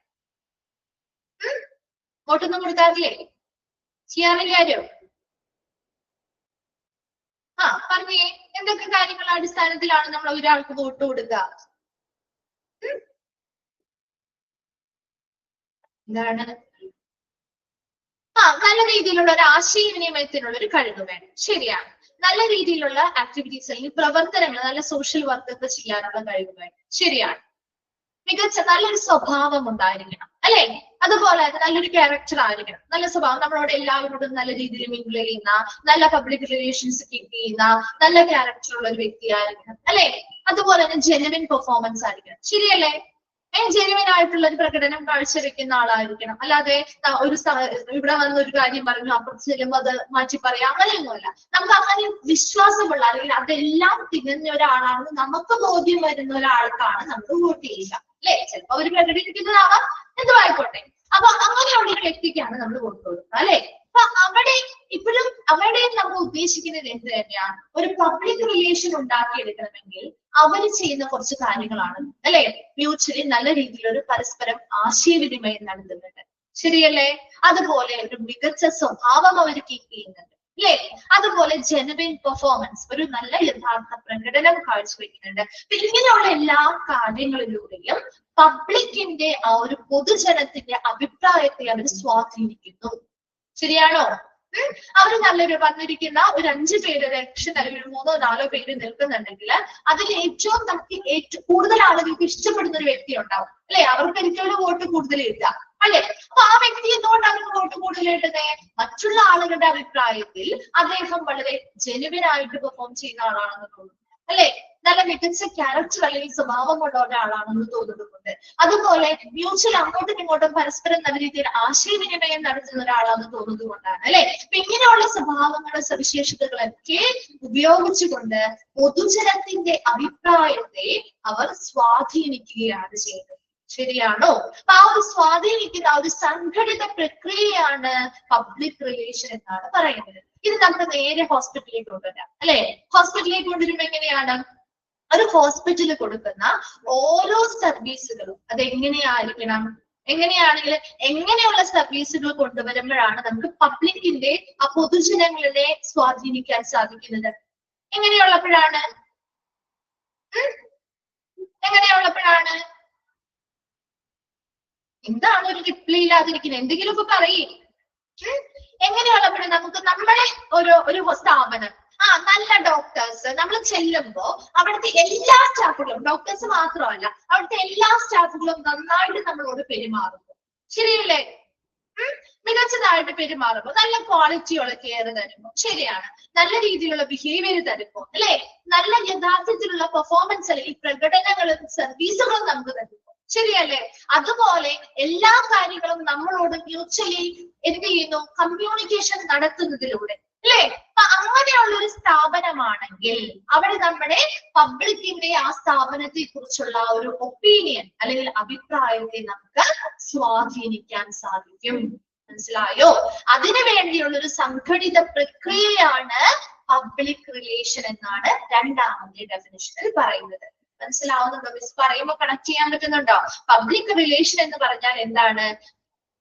വോട്ടൊന്നും കൊടുക്കാറില്ലേ? ചെയ്യാറില്ല ആരോ? പറഞ്ഞേ, എന്തൊക്കെ കാര്യങ്ങളുടെ അടിസ്ഥാനത്തിലാണ് നമ്മൾ ഒരാൾക്ക് വോട്ട് കൊടുക്കുക? എന്താണ്? നല്ല രീതിയിലുള്ള ഒരു ആശയവിനിമയത്തിനുള്ള ഒരു കഴിവ് വേണം. ശരിയാണ്. നല്ല രീതിയിലുള്ള ആക്ടിവിറ്റീസ് അല്ലെങ്കിൽ പ്രവർത്തനങ്ങൾ, നല്ല സോഷ്യൽ വർക്ക് ഒക്കെ ചെയ്യാനുള്ള കഴിവ് വേണം. ശരിയാണ്. മികച്ച നല്ലൊരു സ്വഭാവം ഉണ്ടായിരിക്കണം അല്ലെ? അതുപോലെ നല്ലൊരു ക്യാരക്ടർ ആയിരിക്കണം, നല്ല സ്വഭാവം, നമ്മളോട് എല്ലാവരോടും നല്ല രീതിയിൽ മിങ്കിൾ ചെയ്യുന്ന, നല്ല പബ്ലിക് റിലേഷൻസ് കീപ്പ് ചെയ്യുന്ന, നല്ല ക്യാരക്ടർ ഉള്ള ഒരു വ്യക്തി ആയിരിക്കണം, അല്ലെ? അതുപോലെ തന്നെ ജെനുവിൻ പെർഫോമൻസ് ആയിരിക്കണം, ശരിയല്ലേ? ജെനുവിൻ ആയിട്ടുള്ള ഒരു പ്രകടനം കാഴ്ചവെക്കുന്ന ആളായിരിക്കണം. അല്ലാതെ ഒരു ഇവിടെ വന്ന ഒരു കാര്യം പറഞ്ഞു അപ്പുറത്ത് ചെല്ലുമ്പോൾ അത് മാറ്റി പറയാം, അങ്ങനെയൊന്നുമല്ല. നമുക്ക് അങ്ങനെ വിശ്വാസമുള്ള അല്ലെങ്കിൽ അതെല്ലാം തികഞ്ഞ ഒരാളാണെന്ന് നമുക്ക് ബോധ്യം വരുന്ന ഒരാൾക്കാണ് നമ്മൾ വോട്ട് ചെയ്യുക, അല്ലെ? ചിലപ്പോ അവർ പ്രകടിപ്പിക്കുന്നതാവാം, എന്തോ ആയിക്കോട്ടെ. അപ്പൊ അങ്ങനെയുള്ള ഒരു വ്യക്തിക്കാണ് നമ്മൾ വോട്ട് കൊടുക്കുക, അല്ലെ? അപ്പൊ അവിടെ ഇപ്പോഴും അവിടെയും നമ്മൾ ഉദ്ദേശിക്കുന്നത് എന്ത് തന്നെയാണ്? ഒരു പബ്ലിക് റിലേഷൻ ഉണ്ടാക്കിയെടുക്കണമെങ്കിൽ അവര് ചെയ്യുന്ന കുറച്ച് കാര്യങ്ങളാണ്, അല്ലെ? മ്യൂച്വലി നല്ല രീതിയിലൊരു പരസ്പരം ആശയവിനിമയം നടത്തുന്നുണ്ട്, ശരിയല്ലേ? അതുപോലെ ഒരു മികച്ച സ്വഭാവം അവർ കീപ്പ് ചെയ്യുന്നുണ്ട്, അല്ലേ? അതുപോലെ ജെനുവിൻ പെർഫോമൻസ്, ഒരു നല്ല യഥാർത്ഥ പ്രകടനം കാഴ്ചവെക്കുന്നുണ്ട്. ഇങ്ങനെയുള്ള എല്ലാ കാര്യങ്ങളിലൂടെയും പബ്ലിക്കിന്റെ ആ ഒരു പൊതുജനത്തിന്റെ അഭിപ്രായത്തെ അവർ സ്വാധീനിക്കുന്നു, ശരിയാണോ? അവര് നല്ലൊരു വന്നിരിക്കുന്ന ഒരു 5 പേര് ഇലക്ഷൻ അല്ലെങ്കിൽ ഒരു 3 4 പേര് നിൽക്കുന്നുണ്ടെങ്കിൽ അതിൽ ഏറ്റവും നമുക്ക് കൂടുതൽ ആളുകൾക്ക് ഇഷ്ടപ്പെടുന്ന ഒരു വ്യക്തി ഉണ്ടാവും, അല്ലെ? അവർക്ക് എനിക്കൊരു വോട്ട് കൂടുതൽ കിട്ടുക, അല്ലെ? അപ്പൊ ആ വ്യക്തി എന്തുകൊണ്ടാണ് വോട്ട് കൂടുതൽ കിട്ടുന്നത്? മറ്റുള്ള ആളുകളുടെ അഭിപ്രായത്തിൽ അദ്ദേഹം വളരെ ജെനുവിൻ ആയിട്ട് പെർഫോം ചെയ്യുന്ന ആളാണെന്ന് തോന്നുന്നു, അല്ലെ? നല്ല മികച്ച ക്യാരക്ടർ അല്ലെങ്കിൽ സ്വഭാവമുള്ള ഒരാളാണെന്ന് തോന്നുന്നുണ്ട്. അതുപോലെ മ്യൂച്വൽ അങ്ങോട്ടും ഇങ്ങോട്ടും പരസ്പരം നല്ല രീതിയിൽ ആശയവിനിമയം നടത്തുന്ന ഒരാളാണെന്ന് തോന്നുന്നത് കൊണ്ടാണ്, അല്ലെ? അപ്പൊ ഇങ്ങനെയുള്ള സ്വഭാവങ്ങളുടെ സവിശേഷതകളൊക്കെ ഉപയോഗിച്ചുകൊണ്ട് പൊതുജനത്തിന്റെ അഭിപ്രായത്തെ അവർ സ്വാധീനിക്കുകയാണ് ചെയ്യുന്നത്, ശരിയാണോ? അപ്പൊ ആ ഒരു സ്വാധീനിക്കുന്ന ആ ഒരു സംഘടിത പ്രക്രിയയാണ് പബ്ലിക് റിലേഷൻ എന്നാണ് പറയുന്നത്. ഇത് നമുക്ക് നേരെ ഹോസ്പിറ്റലിലേക്ക് കൊണ്ടുവരാം, അല്ലെ? ഹോസ്പിറ്റലിലേക്ക് കൊണ്ടുവരുമ്പോ എങ്ങനെയാണ്? ഒരു ഹോസ്പിറ്റലിൽ കൊടുക്കുന്ന ഓരോ സർവീസുകളും അതെങ്ങനെയായിരിക്കണം? എങ്ങനെയാണെങ്കിൽ എങ്ങനെയുള്ള സർവീസുകൾ കൊണ്ടുവരുമ്പോഴാണ് നമുക്ക് പബ്ലിക്കിന്റെ ആ പൊതുജനങ്ങളെ സ്വാധീനിക്കാൻ സാധിക്കുന്നത്? എങ്ങനെയുള്ളപ്പോഴാണ്? എങ്ങനെയുള്ളപ്പോഴാണ്? എന്താണ് ഒരു റിപ്ലൈ ഇല്ലാതിരിക്കുന്നത്? എന്തെങ്കിലുമൊക്കെ പറയേ. എങ്ങനെയുള്ളപ്പോഴും നമുക്ക് നമ്മളെ ഒരു സ്ഥാപനം, നല്ല ഡോക്ടേഴ്സ്, നമ്മൾ ചെല്ലുമ്പോ അവിടുത്തെ എല്ലാ സ്റ്റാഫുകളും, ഡോക്ടേഴ്സ് മാത്രമല്ല അവിടുത്തെ എല്ലാ സ്റ്റാഫുകളും നന്നായിട്ട് നമ്മളോട് പെരുമാറുന്നു, ശരിയല്ലേ? മികച്ചതായിട്ട് പെരുമാറുമ്പോ, നല്ല ക്വാളിറ്റിയുള്ള കെയർ തരുമ്പോ, ശരിയാണ്, നല്ല രീതിയിലുള്ള ബിഹേവിയർ തരുമ്പോ, അല്ലെ? നല്ല യഥാർത്ഥത്തിലുള്ള പെർഫോമൻസ് അല്ലെങ്കിൽ പ്രകടനങ്ങളും സർവീസുകളും നമുക്ക് തരുമ്പോ, ശരിയല്ലേ? അതുപോലെ എല്ലാ കാര്യങ്ങളും നമ്മളോട് മ്യൂച്വലി എന്ത് ചെയ്യുന്നു? കമ്മ്യൂണിക്കേഷൻ നടത്തുന്നതിലൂടെ, അല്ലെ? അപ്പൊ അങ്ങനെയുള്ള ഒരു സ്ഥാപനമാണെങ്കിൽ അവിടെ നമ്മുടെ പബ്ലിക്കിന്റെ ആ സ്ഥാപനത്തെ കുറിച്ചുള്ള ഒരു ഒപ്പീനിയൻ അല്ലെങ്കിൽ അഭിപ്രായത്തെ നമുക്ക് സ്വാധീനിക്കാൻ സാധിക്കും, മനസ്സിലായോ? അതിനു വേണ്ടിയുള്ള ഒരു സംഘടിത പ്രക്രിയയാണ് പബ്ലിക് റിലേഷൻ എന്നാണ് രണ്ടാമത്തെ ഡെഫിനിഷനിൽ പറയുന്നത്. മനസ്സിലാവുന്നുണ്ടോ? മിസ് പറയുമ്പോ കണക്ട് ചെയ്യാൻ പറ്റുന്നുണ്ടോ? പബ്ലിക് റിലേഷൻ എന്ന് പറഞ്ഞാൽ എന്താണ്?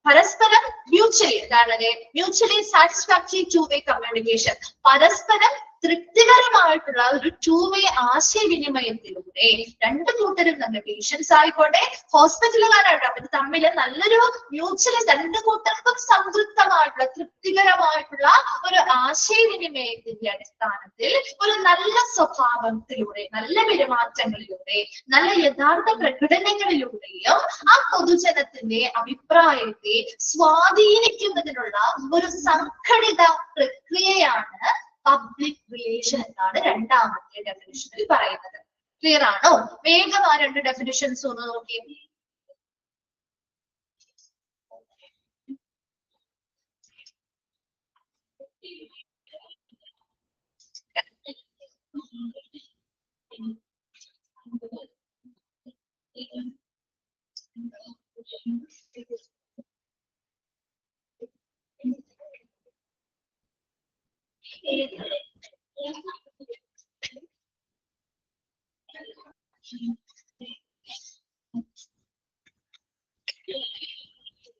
പരസ്പരം mutually satisfactory to way communication, പരസ്പരം തൃപ്തികരമായിട്ടുള്ള ഒരു 2 വേ ആശയവിനിമയത്തിലൂടെ രണ്ടു കൂട്ടരും തന്നെ, പേഷ്യൻസ് ആയിക്കോട്ടെ ഹോസ്പിറ്റലുകാരായിട്ട്, അവർ തമ്മിൽ നല്ലൊരു മ്യൂച്വലി രണ്ടു കൂട്ടർക്കും സംതൃപ്തമായിട്ടുള്ള തൃപ്തികരമായിട്ടുള്ള ഒരു ആശയവിനിമയത്തിന്റെ അടിസ്ഥാനത്തിൽ ഒരു നല്ല സ്വഭാവത്തിലൂടെ, നല്ല പെരുമാറ്റങ്ങളിലൂടെ, നല്ല യഥാർത്ഥ പ്രകടനങ്ങളിലൂടെയും ആ പൊതുജനത്തിന്റെ അഭിപ്രായത്തെ സ്വാധീനിക്കുന്നതിനുള്ള ഒരു സംഘടിത പ്രക്രിയയാണ് പബ്ലിക് റിലേഷൻ എന്നാണ് രണ്ടാമത്തെ ഡെഫിനിഷനിൽ പറയുന്നത്. ക്ലിയർ ആണോ? വേഗം ആ 2 ഡെഫിനിഷൻസ് ഒന്ന് നോക്കി.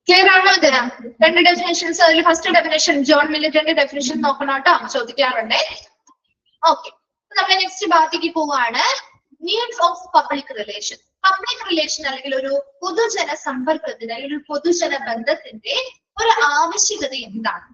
ക്ലിയർ ആണോ? ഇത് 2 ഡെഫിനേഷൻസ്. അതിൽ ഫസ്റ്റ് ഡെഫിനേഷൻ ജോൺ മില്ലറ്റിന്റെ ഡെഫിനേഷൻ നോക്കണം കേട്ടോ, ചോദിക്കാറുണ്ട്. ഓക്കെ, നമ്മൾ നെക്സ്റ്റ് ഭാഗത്തേക്ക് പോവാണ്. Needs of public relation. Public relation അല്ലെങ്കിൽ ഒരു പൊതുജന സമ്പർക്കത്തിന് അല്ലെങ്കിൽ ഒരു പൊതുജന ബന്ധത്തിന്റെ ഒരു ആവശ്യകത എന്താണ്?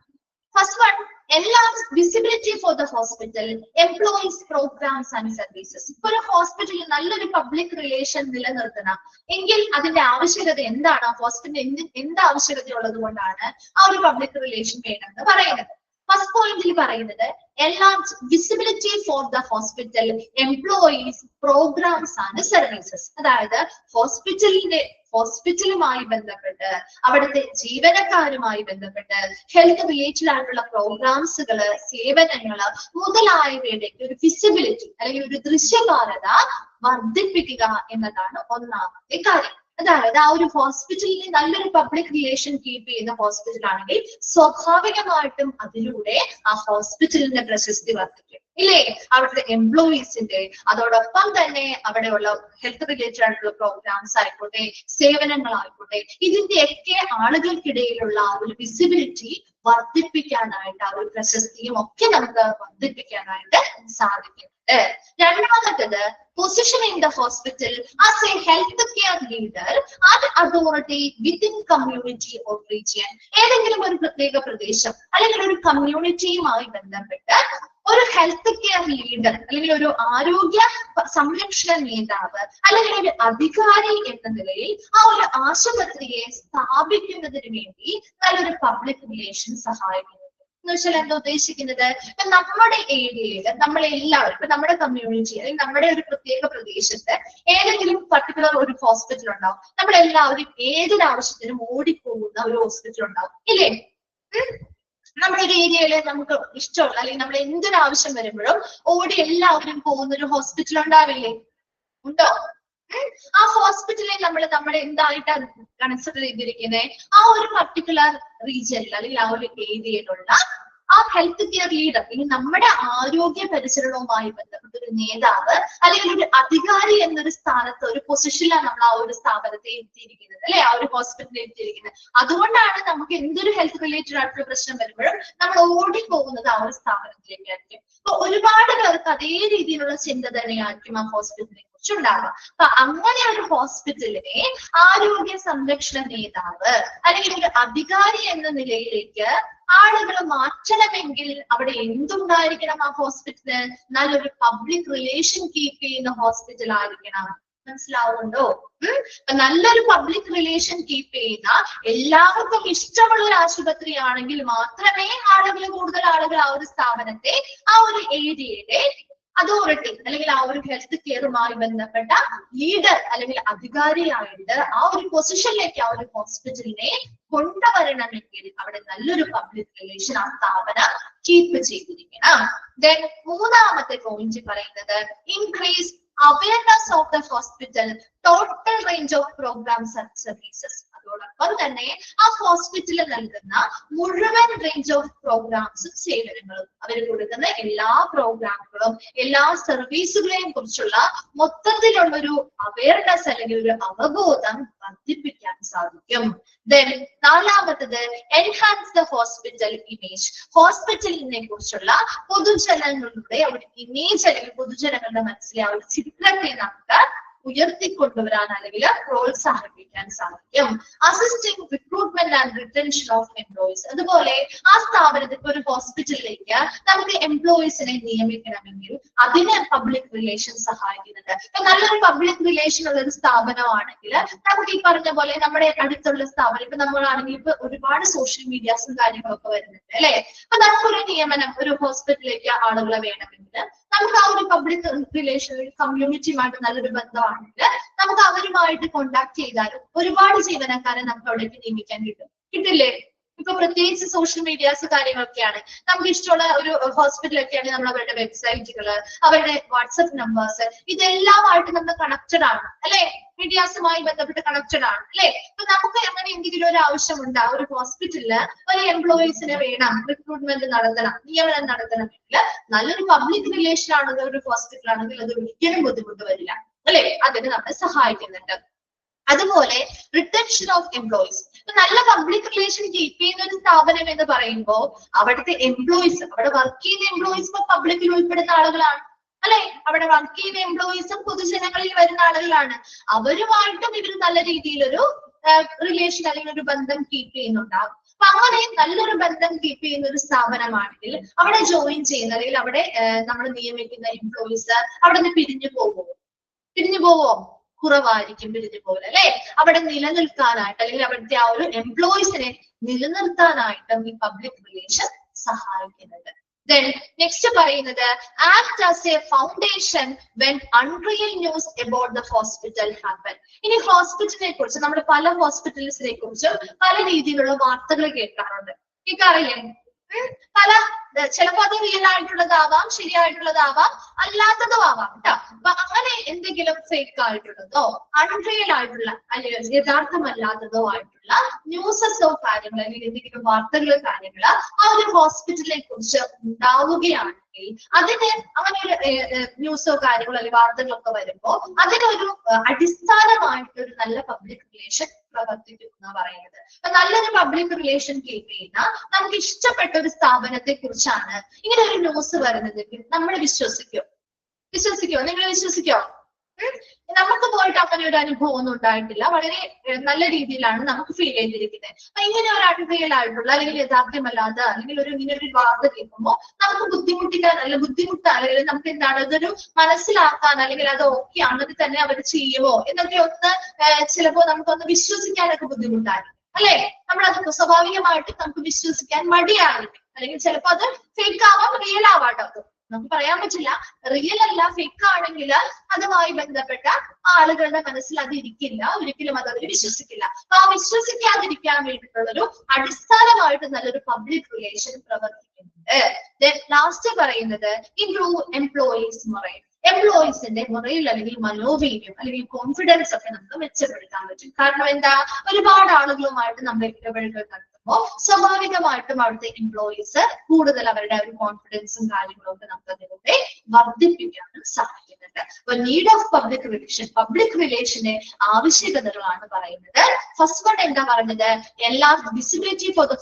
First one, enlarge visibility for the hospital, employees, programs and services. ഇപ്പൊ ഒരു ഹോസ്പിറ്റലിൽ നല്ലൊരു പബ്ലിക് റിലേഷൻ നിലനിർത്തണം എങ്കിൽ അതിന്റെ ആവശ്യകത എന്താണ്? ഹോസ്പിറ്റലിൽ എന്ത് ആവശ്യകത ഉള്ളത് കൊണ്ടാണ് ആ ഒരു പബ്ലിക് റിലേഷൻ വേണമെന്ന് പറയുന്നത്? ഫസ്റ്റ് പോയിന്റിൽ പറയുന്നത് enlarge visibility for the hospital, employees, programs and services. അതായത് ഹോസ്പിറ്റലുമായി ബന്ധപ്പെട്ട് അവിടുത്തെ ജീവനക്കാരുമായി ബന്ധപ്പെട്ട് ഹെൽത്ത് റിലേറ്റഡ് ആയിട്ടുള്ള പ്രോഗ്രാംസുകള്, സേവനങ്ങള് മുതലായവയുടെ ഒരു വിസിബിലിറ്റി അല്ലെങ്കിൽ ഒരു ദൃശ്യകാരത വർദ്ധിപ്പിക്കുക എന്നതാണ് ഒന്നാമത്തെ കാര്യം. അതായത് ആ ഒരു ഹോസ്പിറ്റലിൽ നല്ലൊരു പബ്ലിക് റിലേഷൻ കീപ്പ് ചെയ്യുന്ന ഹോസ്പിറ്റൽ ആണെങ്കിൽ സ്വാഭാവികമായിട്ടും അതിലൂടെ ആ ഹോസ്പിറ്റലിന്റെ പ്രശസ്തി വർദ്ധിക്കും, ഇല്ലേ? അവിടുത്തെ എംപ്ലോയീസിന്റെ, അതോടൊപ്പം തന്നെ അവിടെയുള്ള ഹെൽത്ത് റിലേറ്റഡ് ആയിട്ടുള്ള പ്രോഗ്രാംസ് ആയിക്കോട്ടെ, സേവനങ്ങളായിക്കോട്ടെ, ഇതിന്റെയൊക്കെ ആളുകൾക്കിടയിലുള്ള ആ ഒരു വിസിബിലിറ്റി വർദ്ധിപ്പിക്കാനായിട്ട്, ആ ഒരു പ്രശസ്തിയും ഒക്കെ നമുക്ക് വർദ്ധിപ്പിക്കാനായിട്ട് സാധിക്കും. രണ്ടാമത്തത് positioning the hospital as a healthcare leader and authority within community or region. ഏതെങ്കിലും ഒരു പ്രത്യേക പ്രദേശം അല്ലെങ്കിൽ ഒരു കമ്മ്യൂണിറ്റിയുമായി ബന്ധപ്പെട്ട് ഒരു ഹെൽത്ത് കെയർ ലീഡർ അല്ലെങ്കിൽ ഒരു ആരോഗ്യ സംരക്ഷണ നേതാവ് അല്ലെങ്കിൽ ഒരു അധികാരി എന്ന നിലയിൽ ആ ഒരു ആശുപത്രിയെ സ്ഥാപിക്കുന്നതിന് വേണ്ടി നല്ലൊരു പബ്ലിക് റിലേഷൻ സഹായിക്കുന്നു. എന്ന് വെച്ചാൽ എന്താ ഉദ്ദേശിക്കുന്നത്? ഇപ്പൊ നമ്മുടെ ഏരിയയിൽ നമ്മളെല്ലാവരും, ഇപ്പൊ നമ്മുടെ കമ്മ്യൂണിറ്റി അല്ലെങ്കിൽ നമ്മുടെ ഒരു പ്രത്യേക പ്രദേശത്ത് ഏതെങ്കിലും പർട്ടിക്കുലർ ഒരു ഹോസ്പിറ്റൽ ഉണ്ടാവും. നമ്മളെല്ലാവരും ഏതൊരു ആവശ്യത്തിനും ഓടിപ്പോകുന്ന ഒരു ഹോസ്പിറ്റൽ ഉണ്ടാവും, ഇല്ലേ? നമ്മുടെ ഒരു ഏരിയയിൽ നമുക്ക് ഇഷ്ടമുള്ള അല്ലെങ്കിൽ നമ്മൾ എന്തൊരു ആവശ്യം വരുമ്പോഴും ഓടി എല്ലാവരും പോകുന്ന ഒരു ഹോസ്പിറ്റൽ ഉണ്ടാവില്ലേ? ഉണ്ടോ? ആ ഹോസ്പിറ്റലിൽ നമ്മൾ എന്തായിട്ടാണ് കൺസിഡർ ചെയ്തിരിക്കുന്നത്? ആ ഒരു പർട്ടിക്കുലർ റീജിയനിൽ അല്ലെങ്കിൽ ആ ഒരു ഏരിയയിലുള്ള ആ ഹെൽത്ത് കെയർ ലീഡർ അല്ലെങ്കിൽ നമ്മുടെ ആരോഗ്യ പരിചരണവുമായി ബന്ധപ്പെട്ട ഒരു നേതാവ് അല്ലെങ്കിൽ ഒരു അധികാരി എന്നൊരു സ്ഥാനത്ത്, ഒരു പൊസിഷനിലാണ് നമ്മൾ ആ ഒരു സ്ഥാപനത്തെ എത്തിയിരിക്കുന്നത്, അല്ലെ? ആ ഒരു ഹോസ്പിറ്റലിൽ എത്തിയിരിക്കുന്നത്. അതുകൊണ്ടാണ് നമുക്ക് എന്തൊരു ഹെൽത്ത് റിലേറ്റഡ് ആയിട്ടുള്ള പ്രശ്നം വരുമ്പോഴും നമ്മൾ ഓടിപ്പോകുന്നത് ആ ഒരു സ്ഥാപനത്തിലേക്കായിരിക്കും. അപ്പൊ ഒരുപാട് പേർക്ക് അതേ രീതിയിലുള്ള ചിന്ത തന്നെയായിരിക്കും ആ ഹോസ്പിറ്റലിനെ കുറിച്ചുണ്ടാവുക. അപ്പൊ അങ്ങനെ ഒരു ഹോസ്പിറ്റലിനെ ആരോഗ്യ സംരക്ഷണ നേതാവ് അല്ലെങ്കിൽ ഒരു അധികാരി എന്ന നിലയിലേക്ക് ആളുകൾ മാറ്റണമെങ്കിൽ അവിടെ എന്തുണ്ടായിരിക്കണം? ആ ഹോസ്പിറ്റല് നല്ലൊരു പബ്ലിക് റിലേഷൻ കീപ്പ് ചെയ്യുന്ന ഹോസ്പിറ്റൽ ആയിരിക്കണം. മനസ്സിലാവുന്നുണ്ടോ? നല്ലൊരു പബ്ലിക് റിലേഷൻ കീപ്പ് ചെയ്യുന്ന, എല്ലാവർക്കും ഇഷ്ടമുള്ള ഒരു ആശുപത്രി ആണെങ്കിൽ മാത്രമേ കൂടുതൽ ആളുകൾ ആ ഒരു സ്ഥാപനത്തെ, ആ ഒരു ഏരിയയുടെ അതോറിറ്റി അല്ലെങ്കിൽ ആ ഒരു ഹെൽത്ത് കെയറുമായി ബന്ധപ്പെട്ട ലീഡർ അല്ലെങ്കിൽ അധികാരിയായിട്ട് ആ ഒരു പൊസിഷനിലേക്ക് ആ ഒരു ഹോസ്പിറ്റലിനെ കൊണ്ടുവരണമെങ്കിൽ അവിടെ നല്ലൊരു പബ്ലിക് റിലേഷൻ ആ സ്ഥാപനം കീപ്പ് ചെയ്തിരിക്കണം. ദെൻ മൂന്നാമത്തെ പോയിന്റ് പറയുന്നത് increase awareness of the hospital, total range of programs and services. അതോടൊപ്പം തന്നെ ആ ഹോസ്പിറ്റലിൽ നൽകുന്ന മുഴുവൻ റേഞ്ച് ഓഫ് പ്രോഗ്രാംസും സേവനങ്ങളും, അവർ കൊടുക്കുന്ന എല്ലാ പ്രോഗ്രാമുകളും എല്ലാ സർവീസുകളെയും കുറിച്ചുള്ള മൊത്തത്തിലുള്ള ഒരു അവയർനെസ് അല്ലെങ്കിൽ ഒരു അവബോധം വർദ്ധിപ്പിക്കാൻ സാധിക്കും. ദെൻ നാലാമത്തത് എൻഹാൻസ് ദ ഹോസ്പിറ്റൽ ഇമേജ്. ഹോസ്പിറ്റലിനെ കുറിച്ചുള്ള പൊതുജനങ്ങളുടെ ഒരു ഇമേജ് അല്ലെങ്കിൽ പൊതുജനങ്ങളുടെ മനസ്സിലെ ആ ഒരു ചിത്രത്തെ നമുക്ക് ഉയർത്തിക്കൊണ്ടുവരാൻ അല്ലെങ്കിൽ പ്രോത്സാഹിപ്പിക്കാൻ സാധിക്കും. Assisting recruitment and retention of employees. അതുപോലെ ആ സ്ഥാപനത്തിൽ ഒരു ഹോസ്പിറ്റലിലേക്ക് നമുക്ക് എംപ്ലോയീസിനെ നിയമിക്കണമെങ്കിൽ അതിന് പബ്ലിക് റിലേഷൻ സഹായിക്കുന്നുണ്ട്. ഇപ്പൊ നല്ലൊരു പബ്ലിക് റിലേഷൻ ഉള്ള ഒരു സ്ഥാപനമാണെങ്കിൽ നമുക്ക് ഈ പറഞ്ഞ പോലെ നമ്മുടെ അടുത്തുള്ള സ്ഥാപനം, ഇപ്പൊ നമ്മളാണെങ്കിൽ ഇപ്പൊ ഒരുപാട് സോഷ്യൽ മീഡിയാസും കാര്യങ്ങളൊക്കെ വരുന്നുണ്ട്, അല്ലെ? അപ്പൊ നമുക്കൊരു നിയമനം ഒരു ഹോസ്പിറ്റലിലേക്ക് ആളുകളെ വേണമെങ്കിൽ നമുക്ക് ആ ഒരു പബ്ലിക് റിലേഷൻ കമ്മ്യൂണിറ്റിയുമായിട്ട് നല്ലൊരു ബന്ധമാണെങ്കിൽ നമുക്ക് അവരുമായിട്ട് കോണ്ടാക്ട് ചെയ്താലും ഒരുപാട് ജീവനക്കാരെ നമുക്ക് അവിടേക്ക് നിയമിക്കാൻ കിട്ടില്ലേ? ഇപ്പൊ പ്രത്യേകിച്ച് സോഷ്യൽ മീഡിയാസ് കാര്യങ്ങളൊക്കെയാണ്. നമുക്ക് ഇഷ്ടമുള്ള ഒരു ഹോസ്പിറ്റലൊക്കെയാണെങ്കിൽ നമ്മൾ അവരുടെ വെബ്സൈറ്റുകള്, അവരുടെ വാട്സപ്പ് നമ്പേഴ്സ്, ഇതെല്ലാമായിട്ട് നമ്മൾ കണക്റ്റഡ് ആണ്, അല്ലെ? മീഡിയാസുമായി ബന്ധപ്പെട്ട് കണക്റ്റഡ് ആണ്, അല്ലെ? അപ്പൊ നമുക്ക് അങ്ങനെ എന്തെങ്കിലും ഒരു ആവശ്യമുണ്ട്, ആ ഒരു ഹോസ്പിറ്റലില് ഒരു എംപ്ലോയീസിനെ വേണം, റിക്രൂട്ട്മെന്റ് നടത്തണം, നിയമനം നടത്തണമെങ്കിൽ നല്ലൊരു പബ്ലിക് റിലേഷൻ ആണെങ്കിൽ ഒരു ഹോസ്പിറ്റൽ ആണെങ്കിൽ അത് ഒരിക്കലും ബുദ്ധിമുട്ട് വരില്ല, അല്ലെ? അതിന് നമ്മളെ സഹായിക്കുന്നുണ്ട്. അതുപോലെ റിട്ടൻഷൻ ഓഫ് എംപ്ലോയീസ്. നല്ല പബ്ലിക് റിലേഷൻ കീപ്പ് ചെയ്യുന്ന ഒരു സ്ഥാപനം എന്ന് പറയുമ്പോൾ അവിടുത്തെ എംപ്ലോയീസ്, അവിടെ വർക്ക് ചെയ്യുന്ന എംപ്ലോയീസ് ഇപ്പൊ പബ്ലിക്കിൽ ഉൾപ്പെടുന്ന ആളുകളാണ്, അല്ലെ? അവിടെ വർക്ക് ചെയ്യുന്ന എംപ്ലോയീസും പൊതുജനങ്ങളിൽ വരുന്ന ആളുകളാണ്. അവരുമായിട്ടും ഇവർ നല്ല രീതിയിലൊരു റിലേഷൻ അല്ലെങ്കിൽ ഒരു ബന്ധം കീപ്പ് ചെയ്യുന്നുണ്ടാവും. അപ്പൊ അങ്ങനെ നല്ലൊരു ബന്ധം കീപ്പ് ചെയ്യുന്ന ഒരു സ്ഥാപനമാണെങ്കിൽ അവിടെ ജോയിൻ ചെയ്യുന്ന അല്ലെങ്കിൽ അവിടെ നമ്മൾ നിയമിക്കുന്ന എംപ്ലോയീസ് അവിടെ നിന്ന് പിരിഞ്ഞു പോവോ? കുറവായിരിക്കും പിരിഞ്ഞു പോലെ അല്ലെ. അവിടെ നിലനിൽക്കാനായിട്ട് അല്ലെങ്കിൽ അവിടുത്തെ ആ ഒരു എംപ്ലോയീസിനെ നിലനിർത്താനായിട്ടും ഈ പബ്ലിക് റിലേഷൻ സഹായിക്കുന്നുണ്ട്. Then next പറയുന്നത് act as a foundation when unreal news about the hospital happen. ഇനി ഹോസ്പിറ്റലിനെ കുറിച്ച് നമ്മൾ പല ഹോസ്പിറ്റൽസിനെ കുറിച്ചും പല രീതിയിലുള്ള വാർത്തകൾ കേൾക്കാറുണ്ട്. കേൾക്കാറില്ലേ? പല ചിലപ്പോ അത് റിയൽ ആയിട്ടുള്ളതാവാം, ശരിയായിട്ടുള്ളതാവാം, അല്ലാത്തതും ആവാം കേട്ടോ. അപ്പൊ അങ്ങനെ എന്തെങ്കിലും ഫേക്ക് ആയിട്ടുള്ളതോ അൺറിയൽ ആയിട്ടുള്ള അല്ലെങ്കിൽ യഥാർത്ഥമല്ലാത്തതോ ആയിട്ടുള്ള ന്യൂസസോ കാര്യങ്ങൾ അല്ലെങ്കിൽ എന്തെങ്കിലും വാർത്തകളോ കാര്യങ്ങൾ ആ ഒരു ഹോസ്പിറ്റലിനെ കുറിച്ച് ഉണ്ടാവുകയാണെങ്കിൽ അതിന് അങ്ങനെ ഒരു ന്യൂസോ കാര്യങ്ങളോ അല്ലെങ്കിൽ വാർത്തകളൊക്കെ വരുമ്പോൾ അതിനൊരു അടിസ്ഥാനമായിട്ടൊരു നല്ല പബ്ലിക് റിലേഷൻ പ്രവർത്തിക്കും എന്നാണ് പറയുന്നത്. അപ്പൊ നല്ലൊരു പബ്ലിക് റിലേഷൻ കീപ്പ് ചെയ്യുന്ന നമുക്ക് ഇഷ്ടപ്പെട്ട ഒരു സ്ഥാപനത്തെ കുറിച്ചാണ് ഇങ്ങനെ ഒരു ന്യൂസ് വരുന്നതെങ്കിൽ നമ്മൾ വിശ്വസിക്കോ? നിങ്ങൾ വിശ്വസിക്കോ? നമുക്ക് പോയിട്ട് അങ്ങനെ ഒരു അനുഭവം ഒന്നും ഉണ്ടായിട്ടില്ല. വളരെ നല്ല രീതിയിലാണ് നമുക്ക് ഫീൽ ചെയ്തിരിക്കുന്നത്. അപ്പൊ ഇങ്ങനെ ഒരു അൺറിയൽ ആയിട്ടുള്ള അല്ലെങ്കിൽ യഥാർത്ഥ്യമല്ലാത്ത അല്ലെങ്കിൽ ഇങ്ങനെ ഒരു വാർത്ത കേൾക്കുമ്പോൾ നമുക്ക് ബുദ്ധിമുട്ടാണ് അല്ലെങ്കിൽ നമുക്ക് എന്താണ് ഇതൊരു മനസ്സിലാക്കാൻ അല്ലെങ്കിൽ അത് ഓക്കെ ആണെങ്കിൽ തന്നെ അവർ ചെയ്യുമോ എന്നൊക്കെ ഒന്ന് ചിലപ്പോ നമുക്കൊന്ന് വിശ്വസിക്കാനൊക്കെ ബുദ്ധിമുട്ടായിരിക്കും അല്ലെ. നമ്മളത് സ്വാഭാവികമായിട്ട് നമുക്ക് വിശ്വസിക്കാൻ മടിയായിരിക്കും. അല്ലെങ്കിൽ ചിലപ്പോ അത് ഫേക്ക് ആവാം, റിയൽ ആവാട്ടോ. അത് നമുക്ക് പറയാൻ പറ്റില്ല. റിയൽ അല്ല ഫേക്ക് ആണെങ്കിൽ അതുമായി ബന്ധപ്പെട്ട ആളുകളുടെ മനസ്സിൽ അത് ഇരിക്കില്ല, ഒരിക്കലും അത് അവർ വിശ്വസിക്കില്ല. അപ്പൊ ആ വിശ്വസിക്കാതിരിക്കാൻ വേണ്ടിയിട്ടുള്ളൊരു അടിസ്ഥാനമായിട്ട് നല്ലൊരു പബ്ലിക് റിലേഷൻ പ്രവർത്തിക്കുന്നുണ്ട്. ലാസ്റ്റ് പറയുന്നത് ഇംപ്രൂവ് എംപ്ലോയീസ് മൊറൈൽ. എംപ്ലോയീസിന്റെ മൊറൈൽ അല്ലെങ്കിൽ മനോവീര്യം അല്ലെങ്കിൽ കോൺഫിഡൻസ് ഒക്കെ നമുക്ക് മെച്ചപ്പെടുത്താൻ പറ്റും. കാരണം എന്താ, ഒരുപാട് ആളുകളുമായിട്ട് നമ്മൾ ഇടപഴകൽ നടത്തുമ്പോൾ സ്വാഭാവികമായിട്ടും അവിടുത്തെ എംപ്ലോയീസ് കൂടുതൽ അവരുടെ ഒരു കോൺഫിഡൻസും കാര്യങ്ങളും ഒക്കെ നമുക്ക് അതിലൂടെ വർദ്ധിപ്പിക്കാനും സാധിക്കുന്നുണ്ട്. അപ്പൊ നീഡ് ഓഫ് പബ്ലിക് റിലേഷന്റെ ആവശ്യകതകളാണ് പറയുന്നത്. ഫസ്റ്റ് വൺ എന്താ പറഞ്ഞത്, എല്ലാ വിസിബിലിറ്റി ഫോർ ദ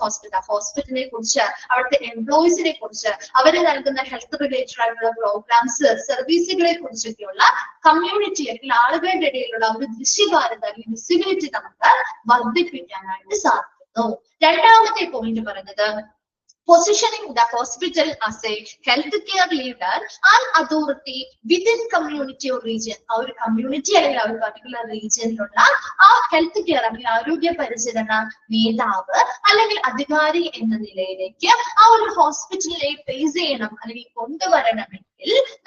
ഹോസ്പിറ്റലിനെ കുറിച്ച്, അവിടുത്തെ എംപ്ലോയീസിനെ കുറിച്ച്, അവര് നൽകുന്ന ഹെൽത്ത് റിലേറ്റഡ് ആയിട്ടുള്ള പ്രോഗ്രാംസ്, സർവീസുകളെ കുറിച്ചൊക്കെയുള്ള കമ്മ്യൂണിറ്റി അല്ലെങ്കിൽ ആളുകളുടെ ഇടയിലുള്ള ഒരു ദൃശ്യകാരത അല്ലെങ്കിൽ വിസിബിലിറ്റി നമുക്ക് വർദ്ധിപ്പിക്കാനായിട്ട് സാധിക്കുന്നു. രണ്ടാമത്തെ പോയിന്റ് പറഞ്ഞത് positioning the hospital as a healthcare leader and authority within community or region. ആ ഒരു കമ്മ്യൂണിറ്റി അല്ലെങ്കിൽ ആ ഒരു പർട്ടിക്കുലർ റീജിയനിലുള്ള ആ ഹെൽത്ത് കെയർ അല്ലെങ്കിൽ ആരോഗ്യ പരിചരണ നേതാവ് അല്ലെങ്കിൽ അധികാരി എന്ന നിലയിലേക്ക് ആ ഒരു ഹോസ്പിറ്റലിനെ ഫേസ് ചെയ്യണം അല്ലെങ്കിൽ കൊണ്ടുവരണമെങ്കിൽ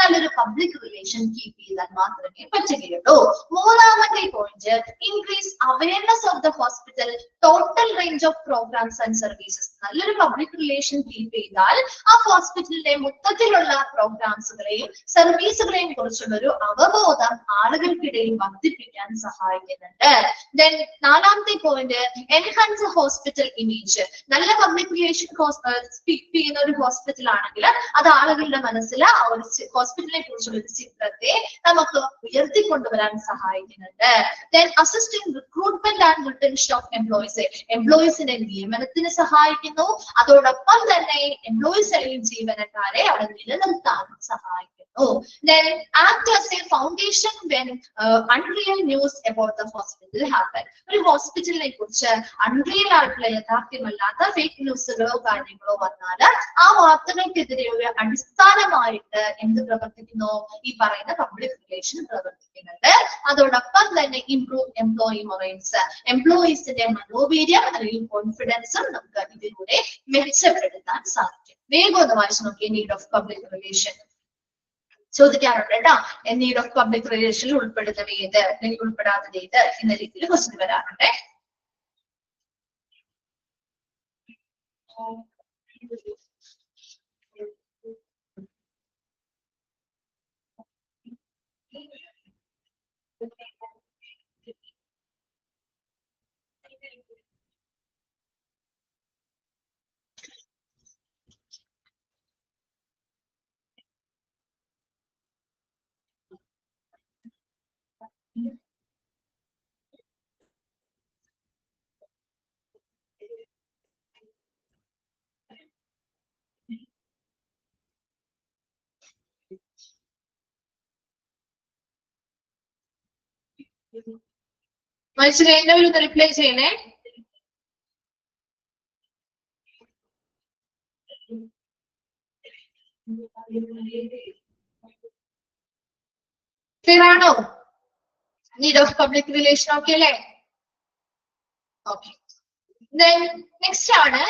നല്ലൊരു പബ്ലിക് റിലേഷൻ കീപ്പ് ചെയ്താൽ മാത്രമേ പറ്റുകയുള്ളൂ. മൂന്നാമത്തെ point increase awareness of the hospital total range of programmes and services. നല്ലൊരു പബ്ലിക് റിലേഷൻ കീപ്പ് ചെയ്താൽ ആ ഹോസ്പിറ്റലിന്റെ മൊത്തത്തിലുള്ള പ്രോഗ്രാംസുകളെയും സർവീസുകളെയും കുറിച്ചുള്ള ഒരു അവബോധം ആളുകൾക്കിടയിൽ വർദ്ധിപ്പിക്കാൻ സഹായിക്കുന്നുണ്ട്. ദെൻ നാലാമത്തെ പോയിന്റ് എൻഹാൻസ് ഹോസ്പിറ്റൽ ഇമേജ്. നല്ല പബ്ലിക് റിലേഷൻ കീപ്പ് ചെയ്യുന്ന ഒരു ഹോസ്പിറ്റൽ ആണെങ്കിൽ അത് ആളുകളുടെ മനസ്സിൽ ആ ഒരു ഹോസ്പിറ്റലിനെ കുറിച്ചുള്ള ഒരു ചിത്രത്തെ നമുക്ക് ഉയർത്തിക്കൊണ്ടുവരാൻ സഹായിക്കുന്നുണ്ട്. Then assisting recruitment and retention of employees. എംപ്ലോയീസിന്റെ നിയമനത്തിന് സഹായിക്കുന്നു. അതോടൊപ്പം തന്നെ എംപ്ലോയീസ് അല്ലെങ്കിൽ ജീവനക്കാരെ അവിടെ നിലനിർത്താനും സഹായിക്കുന്നു. Then act as a foundation when unreal news about the hospital happen. ഒരു ഹോസ്പിറ്റലിനെ കുറിച്ച് അൺറിയൽ ആയിട്ടുള്ള യഥാർത്ഥ്യമല്ലാത്ത ഫേക്ക് ന്യൂസുകളോ കാര്യങ്ങളോ വന്നാൽ ആ വാർത്തകൾക്കെതിരെ ഒരു അടിസ്ഥാനമായിട്ട് എന്ത് പ്രവർത്തിക്കുന്നു, ഈ പറയുന്ന പബ്ലിക് റിലേഷൻ പ്രവർത്തിക്കുന്നുണ്ട്. അതോടൊപ്പം തന്നെ ഇംപ്രൂവ് എംപ്ലോയി മൊറൈൽസ്. എംപ്ലോയീസിന്റെ മനോവീര്യം അല്ലെങ്കിൽ കോൺഫിഡൻസും നമുക്ക് ഇതിലൂടെ മെച്ചപ്പെടുത്താൻ സാധിക്കും. വേഗം ഒന്ന് വായിച്ചു നോക്കിയേ നീഡ് ഓഫ് പബ്ലിക് റിലേഷൻ. ചോദിക്കാറുണ്ട് കേട്ടോ, നീഡ് ഓഫ് പബ്ലിക് റിലേഷനിൽ ഉൾപ്പെടുന്നത് ഏത് അല്ലെങ്കിൽ ഉൾപ്പെടാത്തത് ഏത് എന്ന രീതിയിൽ ക്വസ്റ്റ്യൻ വരാറുണ്ട്. മനസ്സിലായി? എല്ലാവരും റിപ്ലൈ ചെയ്യണേ. ക്ലിയർ ആണോ? Need of public relation okay അല്ലേ? ഓക്കെ. Then next ആണ്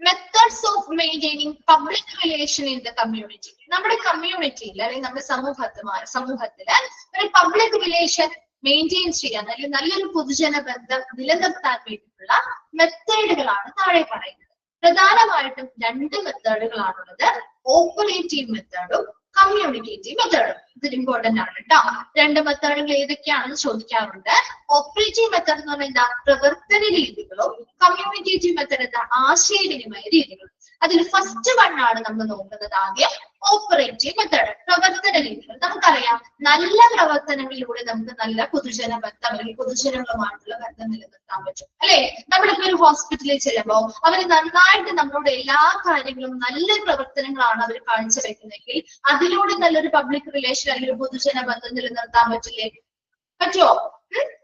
methods of maintaining public relation in the community. നമ്മുടെ കമ്മ്യൂണിറ്റിയിൽ അല്ലെങ്കിൽ നമ്മുടെ സമൂഹത്തില് ഒരു പബ്ലിക് റിലേഷൻ മെയിൻറ്റെയിൻ ചെയ്യാൻ അല്ലെങ്കിൽ നല്ലൊരു പൊതുജന ബന്ധം നിലനിർത്താൻ വേണ്ടിയിട്ടുള്ള മെത്തേഡുകളാണ് താഴെ പറയുന്നത്. പ്രധാനമായിട്ടും 2 മെത്തേഡുകളാണുള്ളത്. Operative മെത്തേഡും communicative മെത്തേഡും. ഇത് ഇമ്പോർട്ടന്റ് ആണ് കേട്ടോ. 2 മെത്തേഡുകൾ ഏതൊക്കെയാണെന്ന് ചോദിക്കാറുണ്ട്. ഓപ്പറേറ്റീവ് മെത്തേഡ് എന്ന് പറഞ്ഞാൽ എന്താ? പ്രവർത്തന രീതികളും. കമ്മ്യൂണിക്കേറ്റീവ് മെത്തേഡ് എന്താ? ആശയവിനിമയ രീതികളും. അതിൽ ഫസ്റ്റ് വൺ ആണ് നമ്മൾ നോക്കുന്നത് ആദ്യം. ഓപ്പറേറ്റീവ് മെത്തേഡ്, പ്രവർത്തന രീതികൾ. നമുക്കറിയാം നല്ല പ്രവർത്തനങ്ങളിലൂടെ നമുക്ക് നല്ല പൊതുജന ബന്ധം അല്ലെങ്കിൽ പൊതുജനങ്ങളുമായിട്ടുള്ള ബന്ധം നിലനിർത്താൻ പറ്റും അല്ലെ? നമ്മളിപ്പോ ഒരു ഹോസ്പിറ്റലിൽ ചെല്ലുമ്പോൾ അവർ നന്നായിട്ട് നമ്മളോട് എല്ലാ കാര്യങ്ങളും നല്ല പ്രവർത്തനങ്ങളാണ് അവർ കാഴ്ചവെക്കുന്നതെങ്കിൽ അതിലൂടെ നല്ലൊരു പബ്ലിക് റിലേഷൻ അല്ലെങ്കിൽ പൊതുജന ബന്ധം നിലനിർത്താൻ പറ്റില്ലേ? പറ്റുമോ?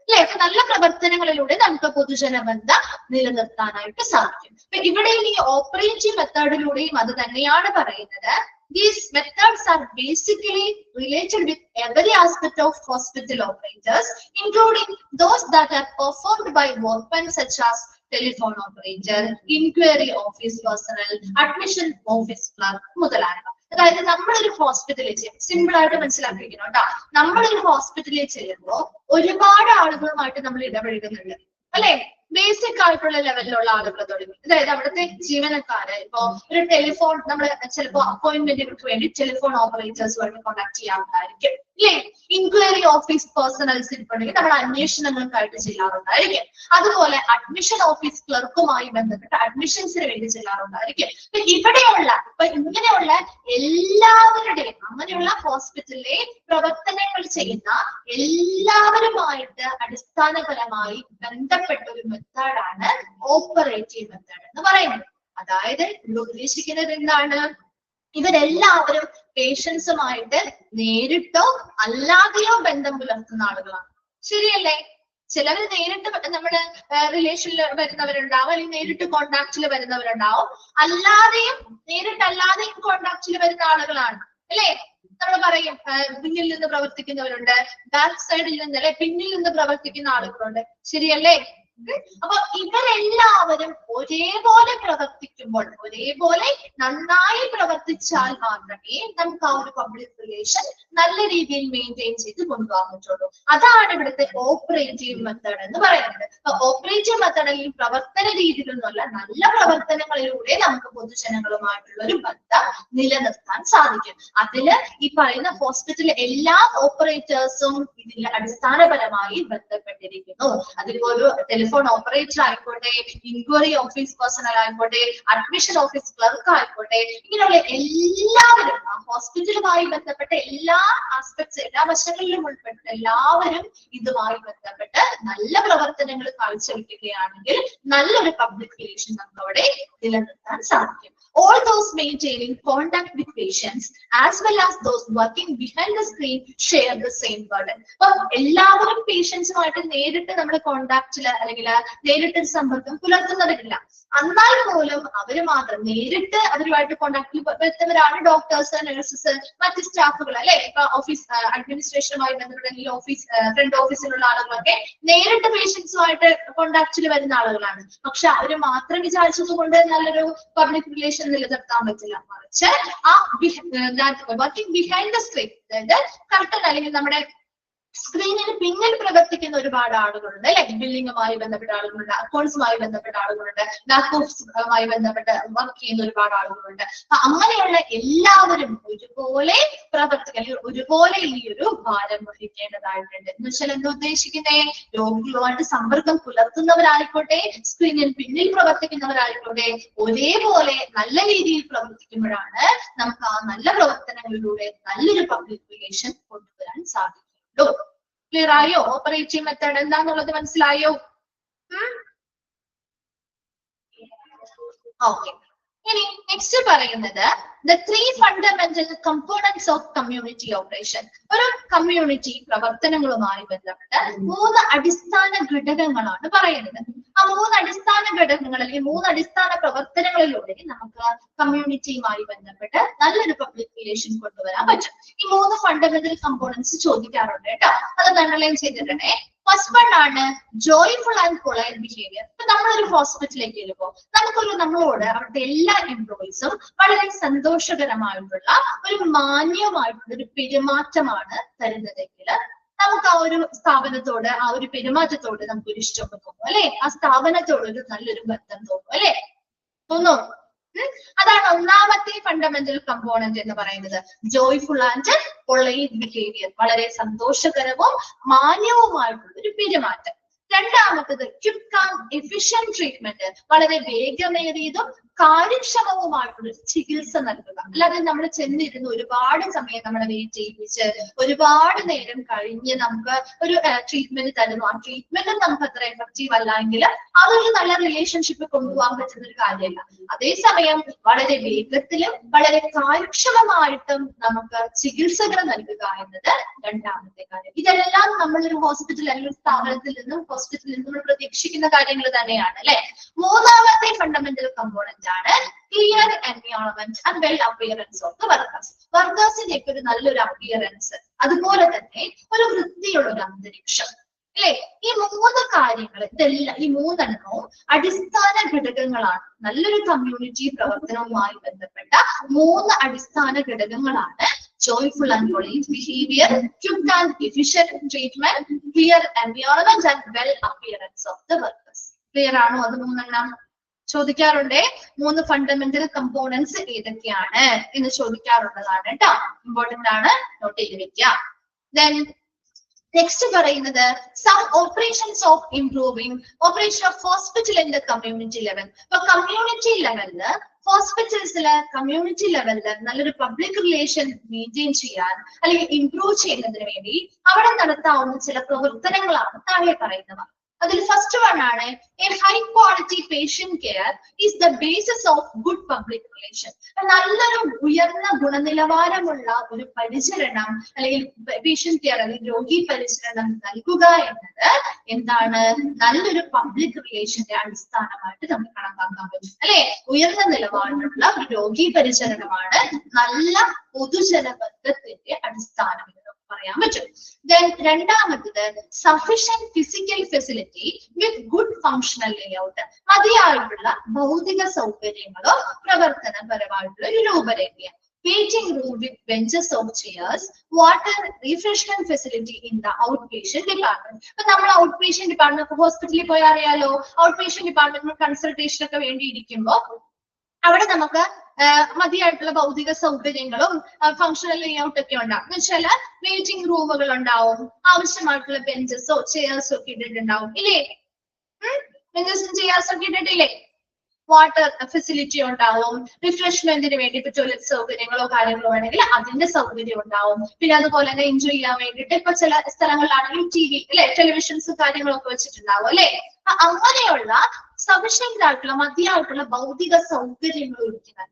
അല്ലെ? നല്ല പ്രവർത്തനങ്ങളിലൂടെ നമുക്ക് പൊതുജന ബന്ധം നിലനിർത്താനായിട്ട് സാധിക്കും. അപ്പൊ ഇവിടെയും ഈ ഓപ്പറേറ്റീവ് മെത്തേഡിലൂടെയും അത് തന്നെയാണ് പറയുന്നത്. These methods are basically related with every aspect of hospital operators, including those that are performed by workmen such as telephone operator, inquiry office personnel, admission office clerk മുതലായവ. അതായത് നമ്മളൊരു ഹോസ്പിറ്റലിൽ ചെയ്യും, സിമ്പിൾ ആയിട്ട് മനസ്സിലാക്കിയിരിക്കണം കേട്ടോ. നമ്മളൊരു ഹോസ്പിറ്റലിൽ ചെയ്യുമ്പോൾ ഒരുപാട് ആളുകളുമായിട്ട് നമ്മൾ ഇടപഴകുന്നുണ്ട് അല്ലെ? ബേസിക് ആയിട്ടുള്ള ലെവലിലുള്ള ആളുകൾ തുടങ്ങി. അതായത് അവിടുത്തെ ജീവനക്കാര് ഇപ്പോ ഒരു ടെലിഫോൺ നമ്മൾ ചിലപ്പോ അപ്പോയിന്റ്മെന്റുകൾക്ക് വേണ്ടി ടെലിഫോൺ ഓപ്പറേറ്റേഴ്സുമായിട്ട് കോൺടാക്ട് ചെയ്യാറുണ്ടായിരിക്കും അല്ലെ? ഇൻക്വയറി ഓഫീസ് പേഴ്സണൽസ് ഉണ്ടെങ്കിൽ നമ്മൾ അന്വേഷണങ്ങൾക്കായിട്ട് ചെയ്യാറുണ്ടായിരിക്കും. അതുപോലെ അഡ്മിഷൻ ഓഫീസ് ക്ലർക്കുമായി ബന്ധപ്പെട്ട് അഡ്മിഷൻസിന് വേണ്ടി ചെയ്യാറുണ്ടായിരിക്കും. ഇപ്പൊ ഇങ്ങനെയുള്ള എല്ലാവരുടെയും അങ്ങനെയുള്ള ഹോസ്പിറ്റലിലെ പ്രവർത്തനങ്ങൾ ചെയ്യുന്ന എല്ലാവരുമായിട്ട് അടിസ്ഥാനപരമായി ബന്ധപ്പെട്ട ഒരു മെത്തേഡാണ് ഓപ്പറേറ്റീവ് മെത്തേഡ് എന്ന് പറയുന്നത്. അതായത് ഇവിടെ ഉദ്ദേശിക്കുന്നത് എന്താണ്? ഇവരെല്ലാവരും പേഷ്യൻസുമായിട്ട് നേരിട്ടോ അല്ലാതെയോ ബന്ധം പുലർത്തുന്ന ആളുകളാണ്. ശരിയല്ലേ? ചിലര് നേരിട്ട് നമ്മുടെ റിലേഷനിൽ വരുന്നവരുണ്ടാവും, അല്ലെങ്കിൽ നേരിട്ട് കോണ്ടാക്റ്റിൽ വരുന്നവരുണ്ടാവും. അല്ലാതെയും നേരിട്ടല്ലാതെയും കോണ്ടാക്റ്റിൽ വരുന്ന ആളുകളാണ് അല്ലെ? നമ്മൾ പറയും പിന്നിൽ നിന്ന് പ്രവർത്തിക്കുന്നവരുണ്ട്, ബാക്ക് സൈഡിൽ നിന്ന് അല്ലെ പിന്നിൽ നിന്ന് പ്രവർത്തിക്കുന്ന ആളുകളുണ്ട്. ശരിയല്ലേ? അപ്പൊ ഇവരെല്ലാവരും ഒരേപോലെ പ്രവർത്തിക്കുമ്പോൾ, ഒരേപോലെ നന്നായി പ്രവർത്തിച്ചാൽ മാത്രമേ നമുക്ക് ആ ഒരു പബ്ലിക് റിലേഷൻ നല്ല രീതിയിൽ മെയിൻറ്റെയിൻ ചെയ്ത് കൊണ്ടുപോകാൻ പറ്റുള്ളൂ. അതാണ് ഇവിടുത്തെ ഓപ്പറേറ്റീവ് മെത്തേഡ് എന്ന് പറയുന്നത്. അപ്പൊ ഓപ്പറേറ്റീവ് മെത്തേഡ് അല്ലെങ്കിൽ പ്രവർത്തന രീതിയിലൊന്നുമല്ല, നല്ല പ്രവർത്തനങ്ങളിലൂടെ നമുക്ക് പൊതുജനങ്ങളുമായിട്ടുള്ള ഒരു ബന്ധം നിലനിർത്താൻ സാധിക്കും. അതില് ഈ പറയുന്ന ഹോസ്പിറ്റലിലെ എല്ലാ ഓപ്പറേറ്റേഴ്സും ഇതിൽ അടിസ്ഥാനപരമായി ബന്ധപ്പെട്ടിരിക്കുന്നു. അതിലൊരു ടെലിഫോൺ ഓപ്പറേറ്റർ ആയിക്കോട്ടെ, ഇൻക്വയറി ഓഫീസ് പേഴ്സണൽ ആയിക്കോട്ടെ, അഡ്മിഷൻ ഓഫീസ് ക്ലർക്ക് ആയിക്കോട്ടെ, ഇങ്ങനെയുള്ള എല്ലാവരും ആ ഹോസ്പിറ്റലുമായി ബന്ധപ്പെട്ട എല്ലാ ആസ്പെക്ട്സ്, എല്ലാ വശങ്ങളിലും ഉൾപ്പെട്ട എല്ലാവരും ഇതുമായി ബന്ധപ്പെട്ട് നല്ല പ്രവർത്തനങ്ങൾ കാഴ്ചവെക്കുകയാണെങ്കിൽ നല്ലൊരു പബ്ലിക് റിലേഷൻ നമുക്ക് അവിടെ നിലനിർത്താൻ സാധിക്കും. All those maintaining contact with patients as well as those working behind the screen share the same burden. അപ്പൊ എല്ലാവരും പേഷ്യൻസുമായിട്ട് നേരിട്ട് നമ്മുടെ കോണ്ടാക്റ്റില് അല്ലെങ്കിൽ നേരിട്ട് സമ്പർക്കം പുലർത്തുന്നവരില്ല. എന്നാൽ പോലും അവര് മാത്രം നേരിട്ട് അവരുമായിട്ട് കോണ്ടാക്റ്റിൽ വരുന്നവരാണ് ഡോക്ടേഴ്സ്, നഴ്സസ്, മറ്റ് സ്റ്റാഫുകൾ അല്ലെ? ഇപ്പൊ ഓഫീസ് അഡ്മിനിസ്ട്രേഷനുമായി ബന്ധപ്പെട്ട ഓഫീസ് ഫ്രണ്ട് ഓഫീസിലുള്ള ആളുകളൊക്കെ നേരിട്ട് പേഷ്യൻസുമായിട്ട് കോണ്ടാക്റ്റിൽ വരുന്ന ആളുകളാണ്. പക്ഷെ അവര് മാത്രം വിചാരിച്ചത് കൊണ്ട് നല്ലൊരു പബ്ലിക് റിലേഷൻ നിലനിർത്താൻ പറ്റില്ല. മറിച്ച് ആ വർക്കിംഗ് ബിഹൈൻഡ് ദ സ്ക്രീൻ, അതായത് കർട്ടൻ അല്ലെങ്കിൽ നമ്മുടെ സ്ക്രീനിന് പിന്നിൽ പ്രവർത്തിക്കുന്ന ഒരുപാട് ആളുകളുണ്ട് അല്ലെ? ബില്ലിങ്ങുമായി ബന്ധപ്പെട്ട ആളുകളുണ്ട്, അക്കൗണ്ട്സുമായി ബന്ധപ്പെട്ട ആളുകളുണ്ട്, ബാക്ക് ഓഫീസുമായി ബന്ധപ്പെട്ട് വർക്ക് ചെയ്യുന്ന ഒരുപാട് ആളുകളുണ്ട്. അപ്പൊ അങ്ങനെയുള്ള എല്ലാവരും ഒരുപോലെ പ്രവർത്തിക്കുക, ഒരുപോലെ ഈ ഒരു ഭാരം വഹിക്കേണ്ടതായിട്ടുണ്ട്. എന്ന് വെച്ചാൽ എന്താ ഉദ്ദേശിക്കുന്നേ? രോഗികളുമായിട്ട് സമ്പർക്കം പുലർത്തുന്നവരായിക്കോട്ടെ, സ്ക്രീനിന് പിന്നിൽ പ്രവർത്തിക്കുന്നവരായിക്കോട്ടെ, ഒരേപോലെ നല്ല രീതിയിൽ പ്രവർത്തിക്കുമ്പോഴാണ് നമുക്ക് ആ നല്ല പ്രവർത്തനങ്ങളിലൂടെ നല്ലൊരു പബ്ലിക് റിലേഷൻ കൊണ്ടുവരാൻ സാധിക്കും. ക്ലിയർ ആയോ? ഓപ്പറേറ്റീവ് മെത്തേഡ് എന്താന്നുള്ളത് മനസ്സിലായോ? ഓക്കെ. ഇനി നെക്സ്റ്റ് പറയുന്നത് the three fundamental components of community operation. ഒരു കമ്മ്യൂണിറ്റി പ്രവർത്തനങ്ങളുമായി ബന്ധപ്പെട്ട് 3 അടിസ്ഥാന ഘടകങ്ങളാണ് പറയുന്നത്. ആ 3 അടിസ്ഥാന ഘടകങ്ങൾ അല്ലെങ്കിൽ 3 അടിസ്ഥാന പ്രവർത്തനങ്ങളിലൂടെ നമുക്ക് കമ്മ്യൂണിറ്റിയുമായി ബന്ധപ്പെട്ട് നല്ലൊരു പബ്ലിക് റിലേഷൻ കൊണ്ടുവരാൻ പറ്റും. ഈ 3 ഫണ്ടമെന്റൽ കമ്പോണൻസ് ചോദിക്കാറുണ്ട് കേട്ടോ. അത് അണ്ടർലൈൻ ചെയ്തിട്ടുണ്ടേ. ഫസ്റ്റ് വൺ ആണ് ജോയ്ഫുൾ ആൻഡ് പൊളൈറ്റ് ബിഹേവിയർ. ഇപ്പൊ നമ്മളൊരു ഹോസ്പിറ്റലിലേക്ക് ചെല്ലുമ്പോൾ നമ്മളോട് അവിടുത്തെ എല്ലാ എംപ്ലോയീസും വളരെ സന്തോഷകരമായിട്ടുള്ള ഒരു മാന്യമായിട്ടുള്ള ഒരു പെരുമാറ്റമാണ് തരുന്നതെങ്കിൽ നമുക്ക് ആ ഒരു സ്ഥാപനത്തോട് ആ ഒരു പെരുമാറ്റത്തോട് നമുക്കൊരു ഇഷ്ടം തോന്നും അല്ലെ? ആ സ്ഥാപനത്തോട് ഒരു നല്ലൊരു ബന്ധം തോന്നും അല്ലെ? തോന്നോ? അതാണ് ഒന്നാമത്തെ ഫണ്ടമെന്റൽ കമ്പോണന്റ് എന്ന് പറയുന്നത്, ജോയ്ഫുൾ ആൻഡ് പൊളൈറ്റ് ബിഹേവിയർ. വളരെ സന്തോഷകരവും മാന്യവുമായിട്ടുള്ള ഒരു പെരുമാറ്റം. രണ്ടാമത്തത് ക്വിക്ക് ആൻഡ് എഫിഷ്യന്റ് ട്രീറ്റ്മെന്റ്. വളരെ വേഗമേറിയതും കാര്യക്ഷമവുമായിട്ടുള്ള ചികിത്സ നൽകുക. അല്ലാതെ നമ്മൾ ചെന്നിരുന്ന് ഒരുപാട് സമയം നമ്മളെ വെയിറ്റ് ചെയ്യിപ്പിച്ച് ഒരുപാട് നേരം കഴിഞ്ഞ് നമുക്ക് ഒരു ട്രീറ്റ്മെന്റ് തരുന്നു. ആ ട്രീറ്റ്മെന്റും നമുക്ക് അത്ര എഫക്റ്റീവ് അല്ല എങ്കിൽ അതൊരു നല്ല റിലേഷൻഷിപ്പ് കൊണ്ടുപോകാൻ പറ്റുന്ന ഒരു കാര്യമല്ല. അതേസമയം വളരെ വേഗത്തിലും വളരെ കാര്യക്ഷമമായിട്ടും നമുക്ക് ചികിത്സകൾ നൽകുക എന്നത് രണ്ടാമത്തെ കാര്യം. ഇതെല്ലാം നമ്മളൊരു ഹോസ്പിറ്റൽ അല്ലെങ്കിൽ സ്ഥാപനത്തിൽ നിന്നും ഹോസ്പിറ്റലിൽ നിന്നും പ്രതീക്ഷിക്കുന്ന കാര്യങ്ങൾ തന്നെയാണ് അല്ലെ? മൂന്നാമത്തെ ഫണ്ടമെന്റൽ കമ്പോണന്റ് ആണ് clear environment and well appearance of the workers. വർക്കേഴ്സിന്റെ ഒക്കെ ഒരു നല്ലൊരു അപ്പിയറൻസ്, അതുപോലെ തന്നെ ഒരു വൃത്തിയുള്ള ഒരു അന്തരീക്ഷം അല്ലെ? ഈ 3 കാര്യങ്ങൾ, ഇതെല്ലാം ഈ 3 അടിസ്ഥാന ഘടകങ്ങളാണ്. നല്ലൊരു കമ്മ്യൂണിറ്റി പ്രവർത്തനവുമായി ബന്ധപ്പെട്ട 3 അടിസ്ഥാന ഘടകങ്ങളാണ് joyful and polite behavior, quick and efficient treatment, clear environment and well appearance of the workers. Clear ആണോ? അത് 3 ചോദിക്കാറുണ്ടേ. 3 ഫണ്ടമെന്റൽ കമ്പോണൻസ് ഏതൊക്കെയാണ് എന്ന് ചോദിക്കാറുള്ളതാണ് കേട്ടോ. ഇമ്പോർട്ടന്റ് ആണ്, നോട്ട് ചെയ്ത് വെക്കുക. Then നെക്സ്റ്റ് പറയുന്നത് some operations of improving operation of hospital in the community level. ഇപ്പൊ കമ്മ്യൂണിറ്റി ലെവലില് ഹോസ്പിറ്റൽസില് കമ്മ്യൂണിറ്റി ലെവലില് നല്ലൊരു പബ്ലിക് റിലേഷൻ മെയിൻറ്റെയിൻ ചെയ്യാൻ അല്ലെങ്കിൽ ഇംപ്രൂവ് ചെയ്യുന്നതിന് വേണ്ടി അവിടെ നടത്താവുന്ന ചില പ്രവർത്തനങ്ങളാണ് താഴെ പറയുന്നവ. അതിൽ ഫസ്റ്റ് വൺ ആണ് A high quality patient care is the basis of good public relation. നല്ലൊരു ഉയർന്ന ഗുണനിലവാരമുള്ള ഒരു പരിചരണം അല്ലെങ്കിൽ പേഷ്യന്റ് കെയർ അല്ലെങ്കിൽ രോഗി പരിചരണം നൽകുക എന്നത് എന്താണ്? നല്ലൊരു പബ്ലിക് റിലേഷന്റെ അടിസ്ഥാനമായിട്ട് നമുക്ക് കണക്കാക്കാൻ പറ്റും അല്ലെ? ഉയർന്ന നിലവാരമുള്ള ഒരു രോഗി പരിചരണമാണ് നല്ല പൊതുജന ബന്ധത്തിന്റെ അടിസ്ഥാനം പറയാൻ പറ്റും. Then രണ്ടാമത്തത് sufficient physical facility with good functional layout. മതിയായിട്ടുള്ള ഭൗതിക സൗകര്യങ്ങളോ പ്രവർത്തനപരമായിട്ടുള്ള ഒരു രൂപരേഖ. Waiting room with benches of chairs, water, refreshment facility in the outpatient department. ഇപ്പൊ നമ്മൾ ഔട്ട് പേഷ്യന്റ് ഡിപ്പാർട്ട്മെന്റ് ഹോസ്പിറ്റലിൽ പോയി അറിയാലോ, ഔട്ട് പേഷ്യന്റ് ഡിപ്പാർട്ട്മെന്റ് കൺസൾട്ടേഷൻ ഒക്കെ വേണ്ടി ഇരിക്കുമ്പോൾ അവിടെ നമുക്ക് മതിയായിട്ടുള്ള ഭൗതിക സൗകര്യങ്ങളും ഫങ്ഷണൽ ലേഔട്ട് ഒക്കെ ഉണ്ടാവും. എന്ന് വെച്ചാൽ വെയിറ്റിംഗ് റൂമുകൾ ഉണ്ടാവും, ആവശ്യമായിട്ടുള്ള ബെഞ്ചസോ ചെയർസോ ഒക്കെ ഇട്ടിട്ടുണ്ടാവും ഇല്ലേ? ബെഞ്ചസും ചെയർസും ഒക്കെ ഇട്ടിട്ടില്ലേ? വാട്ടർ ഫെസിലിറ്റി ഉണ്ടാവും, റിഫ്രഷ്മെന്റിന് വേണ്ടി ഇപ്പൊ ടോയ്ലറ്റ് സൗകര്യങ്ങളോ കാര്യങ്ങളോ വേണമെങ്കിൽ അതിന്റെ സൗകര്യം ഉണ്ടാവും. പിന്നെ അതുപോലെ തന്നെ എൻജോയ് ചെയ്യാൻ വേണ്ടിയിട്ട് ഇപ്പൊ ചില സ്ഥലങ്ങളിലാണെങ്കിലും ടി വി അല്ലെ, ടെലിവിഷൻസ് കാര്യങ്ങളൊക്കെ വെച്ചിട്ടുണ്ടാവും അല്ലെ? അങ്ങനെയുള്ള സഫിഷ്യന്റ് ആയിട്ടുള്ള മതിയായിട്ടുള്ള ഭൗതിക സൗകര്യങ്ങൾ ഒരുക്കി നൽകുക.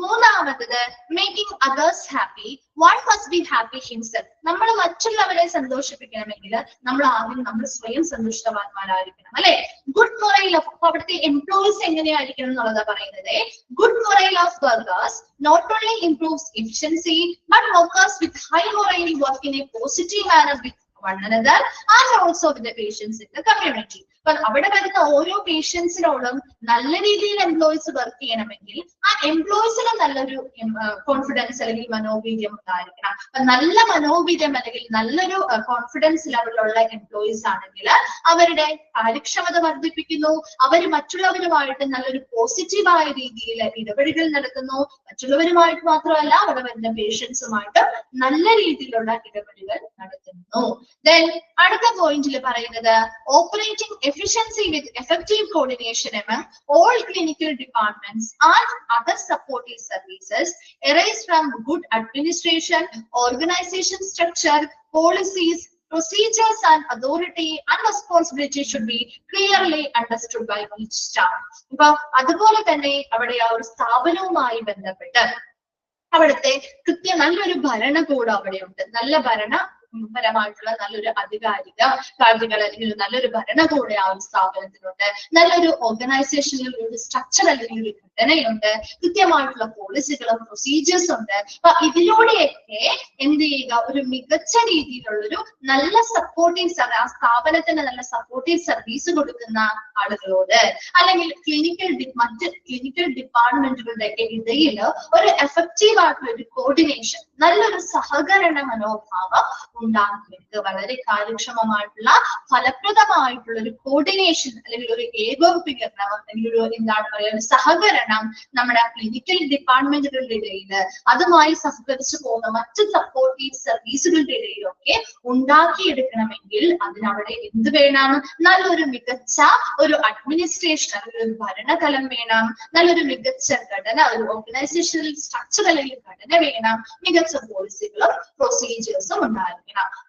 മൂന്നാമത്തത് making others happy, one must be happy himself. നമ്മൾ മറ്റുള്ളവരെ സന്തോഷിപ്പിക്കണമെങ്കിൽ നമ്മൾ ആദ്യം നമ്മൾ സ്വയം സന്തുഷ്ടവാന്മാരായിരിക്കണം അല്ലെ? ഗുഡ് മൊറൈൽ ഓഫ് അവിടുത്തെ എംപ്ലോയീസ് എങ്ങനെയായിരിക്കണം എന്നുള്ളതാ പറയുന്നത്. Good morale of workers not only improves efficiency but workers with high morale work in a positive manner with one another and also with the patients in the community. അപ്പൊ അവിടെ വരുന്ന ഓരോ പേഷ്യൻസിനോടും നല്ല രീതിയിൽ എംപ്ലോയീസ് വർക്ക് ചെയ്യണമെങ്കിൽ ആ എംപ്ലോയീസിന് നല്ലൊരു confidence അല്ലെങ്കിൽ മനോവീര്യം ഉണ്ടായിരിക്കണം. അപ്പൊ നല്ല മനോവീര്യം അല്ലെങ്കിൽ നല്ലൊരു കോൺഫിഡൻസ് ലെവലുള്ള എംപ്ലോയീസ് ആണെങ്കിൽ അവരുടെ കാര്യക്ഷമത വർദ്ധിപ്പിക്കുന്നു, അവർ മറ്റുള്ളവരുമായിട്ട് നല്ലൊരു പോസിറ്റീവായ രീതിയിൽ ഇടപെടലുകൾ നടത്തുന്നു. മറ്റുള്ളവരുമായിട്ട് മാത്രമല്ല അവിടെ വരുന്ന പേഷ്യൻസുമായിട്ട് നല്ല രീതിയിലുള്ള ഇടപെടലുകൾ നടത്തുന്നു. Then അടുത്ത പോയിന്റിൽ പറയുന്നത് operating efficiency with effective coordination among all clinical departments and other supportive services arise from good administration, organization structure, policies, procedures and authority and responsibility should be clearly understood by each staff. ഇപ്പൊ അതുപോലെ തന്നെ അവിടെ ആ ഒരു സ്ഥാപനവുമായി ബന്ധപ്പെട്ട് അവിടുത്തെ നല്ലൊരു ഭരണകൂടം അവിടെയുണ്ട്. നല്ല പരമായിട്ടുള്ള നല്ലൊരു കാര്യങ്ങൾ അല്ലെങ്കിൽ നല്ലൊരു ഭരണകൂടം ആ ഒരു സ്ഥാപനത്തിനുണ്ട്. നല്ലൊരു ഓർഗനൈസേഷനിൽ ഒരു സ്ട്രക്ചർ അല്ലെങ്കിൽ ഒരു ഘടനയുണ്ട്. കൃത്യമായിട്ടുള്ള പോളിസികളും പ്രൊസീജിയേഴ്സ് ഉണ്ട്. അപ്പൊ ഇതിലൂടെയൊക്കെ എന്ത് ചെയ്യുക, ഒരു മികച്ച രീതിയിലുള്ളൊരു നല്ല സപ്പോർട്ടീവ് ആ സ്ഥാപനത്തിന് നല്ല സപ്പോർട്ടീവ് സർവീസ് കൊടുക്കുന്ന ആളുകളോട് അല്ലെങ്കിൽ മറ്റ് ക്ലിനിക്കൽ ഡിപ്പാർട്ട്മെന്റുകളുടെയൊക്കെ ഇടയിൽ ഒരു എഫക്റ്റീവ് ആയിട്ടുള്ള ഒരു കോർഡിനേഷൻ, നല്ലൊരു സഹകരണ മനോഭാവം ഉണ്ടാക്കിയെടുക്കുക. വളരെ കാര്യക്ഷമമായിട്ടുള്ള ഫലപ്രദമായിട്ടുള്ള ഒരു കോർഡിനേഷൻ അല്ലെങ്കിൽ ഒരു ഏകോപികരണം അല്ലെങ്കിൽ ഒരു എന്താണ് പറയുക, ഒരു സഹകരണം നമ്മുടെ ക്ലിനിക്കൽ ഡിപ്പാർട്ട്മെന്റുകളുടെ ഇടയിൽ അതുമായി സഹകരിച്ചു പോകുന്ന മറ്റ് സപ്പോർട്ടീവ് സർവീസുകളുടെ ഇടയിലൊക്കെ ഉണ്ടാക്കിയെടുക്കണമെങ്കിൽ അതിനവിടെ എന്ത് വേണം? നല്ലൊരു മികച്ച ഒരു അഡ്മിനിസ്ട്രേഷൻ അല്ലെങ്കിൽ ഒരു ഭരണതലം വേണം. നല്ലൊരു മികച്ച ഘടന, ഒരു ഓർഗനൈസേഷണൽ സ്ട്രക്ചർ അല്ലെങ്കിൽ ഘടന വേണം. മികച്ച പോളിസികളും പ്രൊസീജിയേഴ്സും ഉണ്ടായിരിക്കണം.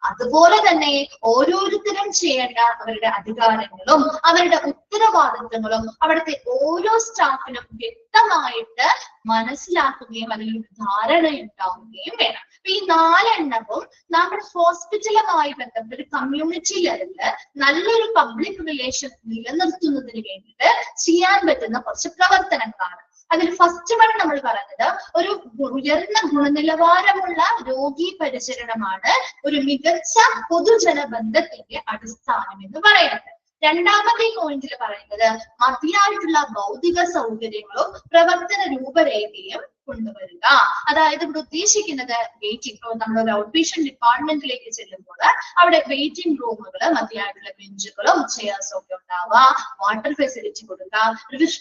അതുപോലെ തന്നെ ഓരോരുത്തരും ചെയ്യേണ്ട അവരുടെ അധികാരങ്ങളും അവരുടെ ഉത്തരവാദിത്തങ്ങളും അവിടുത്തെ ഓരോ സ്റ്റാഫിനും വ്യക്തമായിട്ട് മനസ്സിലാക്കുകയും അല്ലെങ്കിൽ ധാരണയുണ്ടാവുകയും വേണം. അപ്പൊ ഈ 4 എണ്ണവും നമ്മുടെ ഹോസ്പിറ്റലുമായി ബന്ധപ്പെട്ട് കമ്മ്യൂണിറ്റി ലെവലില് നല്ലൊരു പബ്ലിക് റിലേഷൻ നിലനിർത്തുന്നതിന് വേണ്ടിയിട്ട് ചെയ്യാൻ പറ്റുന്ന കുറച്ച് പ്രവർത്തനങ്ങളാണ്. അതിൽ ഫസ്റ്റ് വൺ നമ്മൾ പറഞ്ഞത് ഒരു ഉയർന്ന ഗുണനിലവാരമുള്ള രോഗി പരിചരണമാണ് ഒരു മികച്ച പൊതുജനബന്ധത്തിന്റെ അടിസ്ഥാനം എന്ന് പറയുന്നത്. രണ്ടാമത്തെ പോയിന്റിൽ പറയുന്നത് മതിയായിട്ടുള്ള ഭൗതിക സൗകര്യങ്ങളും പ്രവർത്തന രൂപരേഖയും കൊണ്ടുവരിക. അതായത് ഇവിടെ ഉദ്ദേശിക്കുന്നത് വെയിറ്റിംഗ്, ഇപ്പോൾ നമ്മളൊരു ഔട്ട് പേഷ്യന്റ് ഡിപ്പാർട്ട്മെന്റിലേക്ക് ചെല്ലുമ്പോൾ അവിടെ വെയിറ്റിംഗ് റൂമുകൾ, മതിയായിട്ടുള്ള ബെഞ്ചുകളും ചെയർസും ഒക്കെ ഉണ്ടാവുക, വാട്ടർ ഫെസിലിറ്റി കൊടുക്കുക,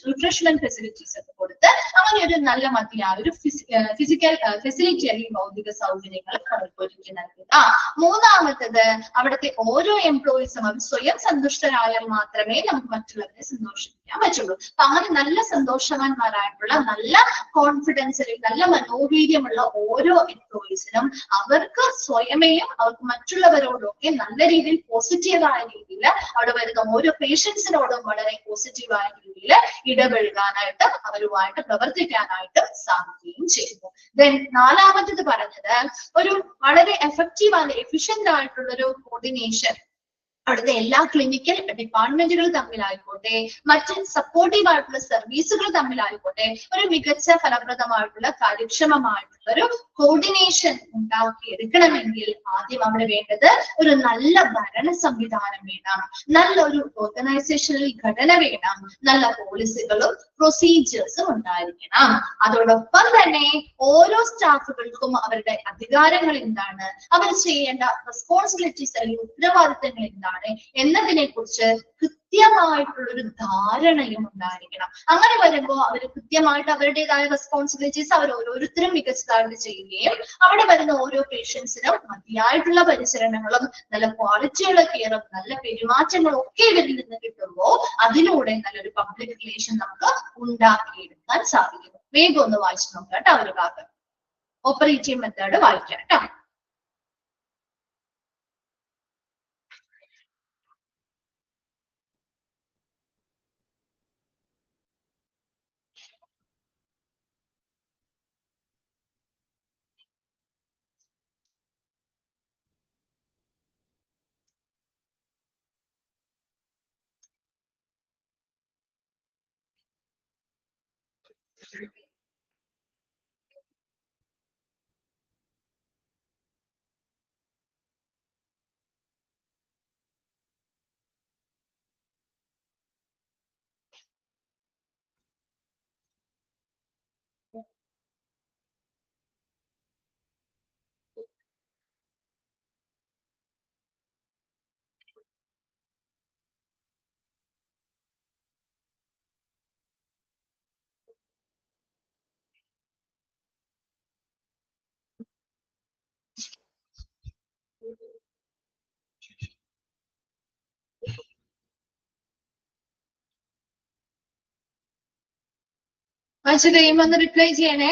റിഫ്രഷ്മെന്റ് ഫെസിലിറ്റീസ് ഒക്കെ കൊടുത്ത് അങ്ങനെ ഒരു നല്ല മതിയായ ഒരു ഫിസിക്കൽ ഫെസിലിറ്റി അല്ലെങ്കിൽ ഭൗതിക സൗകര്യങ്ങൾ അവർക്ക് ഒരുക്കി നൽകുക. മൂന്നാമത്തത് അവിടുത്തെ ഓരോ എംപ്ലോയീസും അവർ സ്വയം സന്തുഷ്ടരായാൽ മാത്രമേ നമുക്ക് മറ്റുള്ളവരെ സന്തോഷിപ്പിക്കാൻ പറ്റുള്ളൂ. അപ്പൊ അങ്ങനെ നല്ല സന്തോഷവാന്മാരായിട്ടുള്ള, നല്ല കോൺഫിഡൻസ് അല്ലെങ്കിൽ നല്ല മനോവീര്യമുള്ള ഓരോ എംപ്ലോയീസിനും അവർക്ക് സ്വയമേയും അവർക്ക് മറ്റുള്ളവരോടൊക്കെ നല്ല രീതിയിൽ പോസിറ്റീവായ രീതിയിൽ അവിടെ വരുന്ന ഓരോ പേഷ്യൻസിനോടും വളരെ പോസിറ്റീവായ രീതിയിൽ ഇടപഴകാനായിട്ട് അവരുമായിട്ട് പ്രവർത്തിക്കാനായിട്ട് സാധിക്കുകയും ചെയ്യുന്നു. ദെൻ നാലാമത്തത് പറഞ്ഞത് ഒരു വളരെ എഫക്റ്റീവ് ആയ എഫിഷ്യന്റ് ആയിട്ടുള്ള ഒരു കോർഡിനേഷൻ അവിടുത്തെ എല്ലാ ക്ലിനിക്കൽ ഡിപ്പാർട്ട്മെന്റുകൾ തമ്മിലായിക്കോട്ടെ, മറ്റ് സപ്പോർട്ടീവ് ആയിട്ടുള്ള സർവീസുകൾ തമ്മിലായിക്കോട്ടെ, ഒരു മികച്ച ഫലപ്രദമായിട്ടുള്ള കാര്യക്ഷമമായിട്ടുള്ള ഒരു കോർഡിനേഷൻ ഉണ്ടാക്കിയെടുക്കണമെങ്കിൽ ആദ്യം അവിടെ വേണ്ടത് ഒരു നല്ല ഭരണ സംവിധാനം വേണം, നല്ലൊരു ഓർഗനൈസേഷണൽ ഘടന വേണം, നല്ല പോളിസികളും പ്രൊസീജിയേഴ്സും ഉണ്ടായിരിക്കണം. അതോടൊപ്പം തന്നെ ഓരോ സ്റ്റാഫുകൾക്കും അവരുടെ അധികാരങ്ങൾ എന്താണ്, അവർ ചെയ്യേണ്ട റെസ്പോൺസിബിലിറ്റീസ് അല്ലെങ്കിൽ ഉത്തരവാദിത്തങ്ങൾ എന്താണ് എന്നതിനെ കുറിച്ച് കൃത്യമായിട്ടുള്ളൊരു ധാരണയും ഉണ്ടായിരിക്കണം. അങ്ങനെ വരുമ്പോൾ അവർ കൃത്യമായിട്ട് അവരുടേതായ റെസ്പോൺസിബിലിറ്റീസ് അവർ ഓരോരുത്തരും മികച്ചതായിട്ട് ചെയ്യുകയും അവിടെ വരുന്ന ഓരോ പേഷ്യൻസിനും മതിയായിട്ടുള്ള പരിചരണങ്ങളും നല്ല ക്വാളിറ്റിയുള്ള കെയറും നല്ല പെരുമാറ്റങ്ങളും ഒക്കെ ഇവരിൽ നിന്ന് കിട്ടുമ്പോൾ അതിലൂടെ നല്ലൊരു പബ്ലിക് റിലേഷൻ നമുക്ക് ഉണ്ടാക്കിയെടുക്കാൻ സാധിക്കും. വേഗം ഒന്ന് വായിച്ചു നോക്കാം കേട്ടോ. ഒരു ഭാഗം ഓപ്പറേറ്റീവ് മെത്തേഡ് വായിക്കാം കേട്ടോ. വായിച്ചു കഴിയുമ്പോൾ ഒന്ന് റിപ്ലൈ ചെയ്യണേ.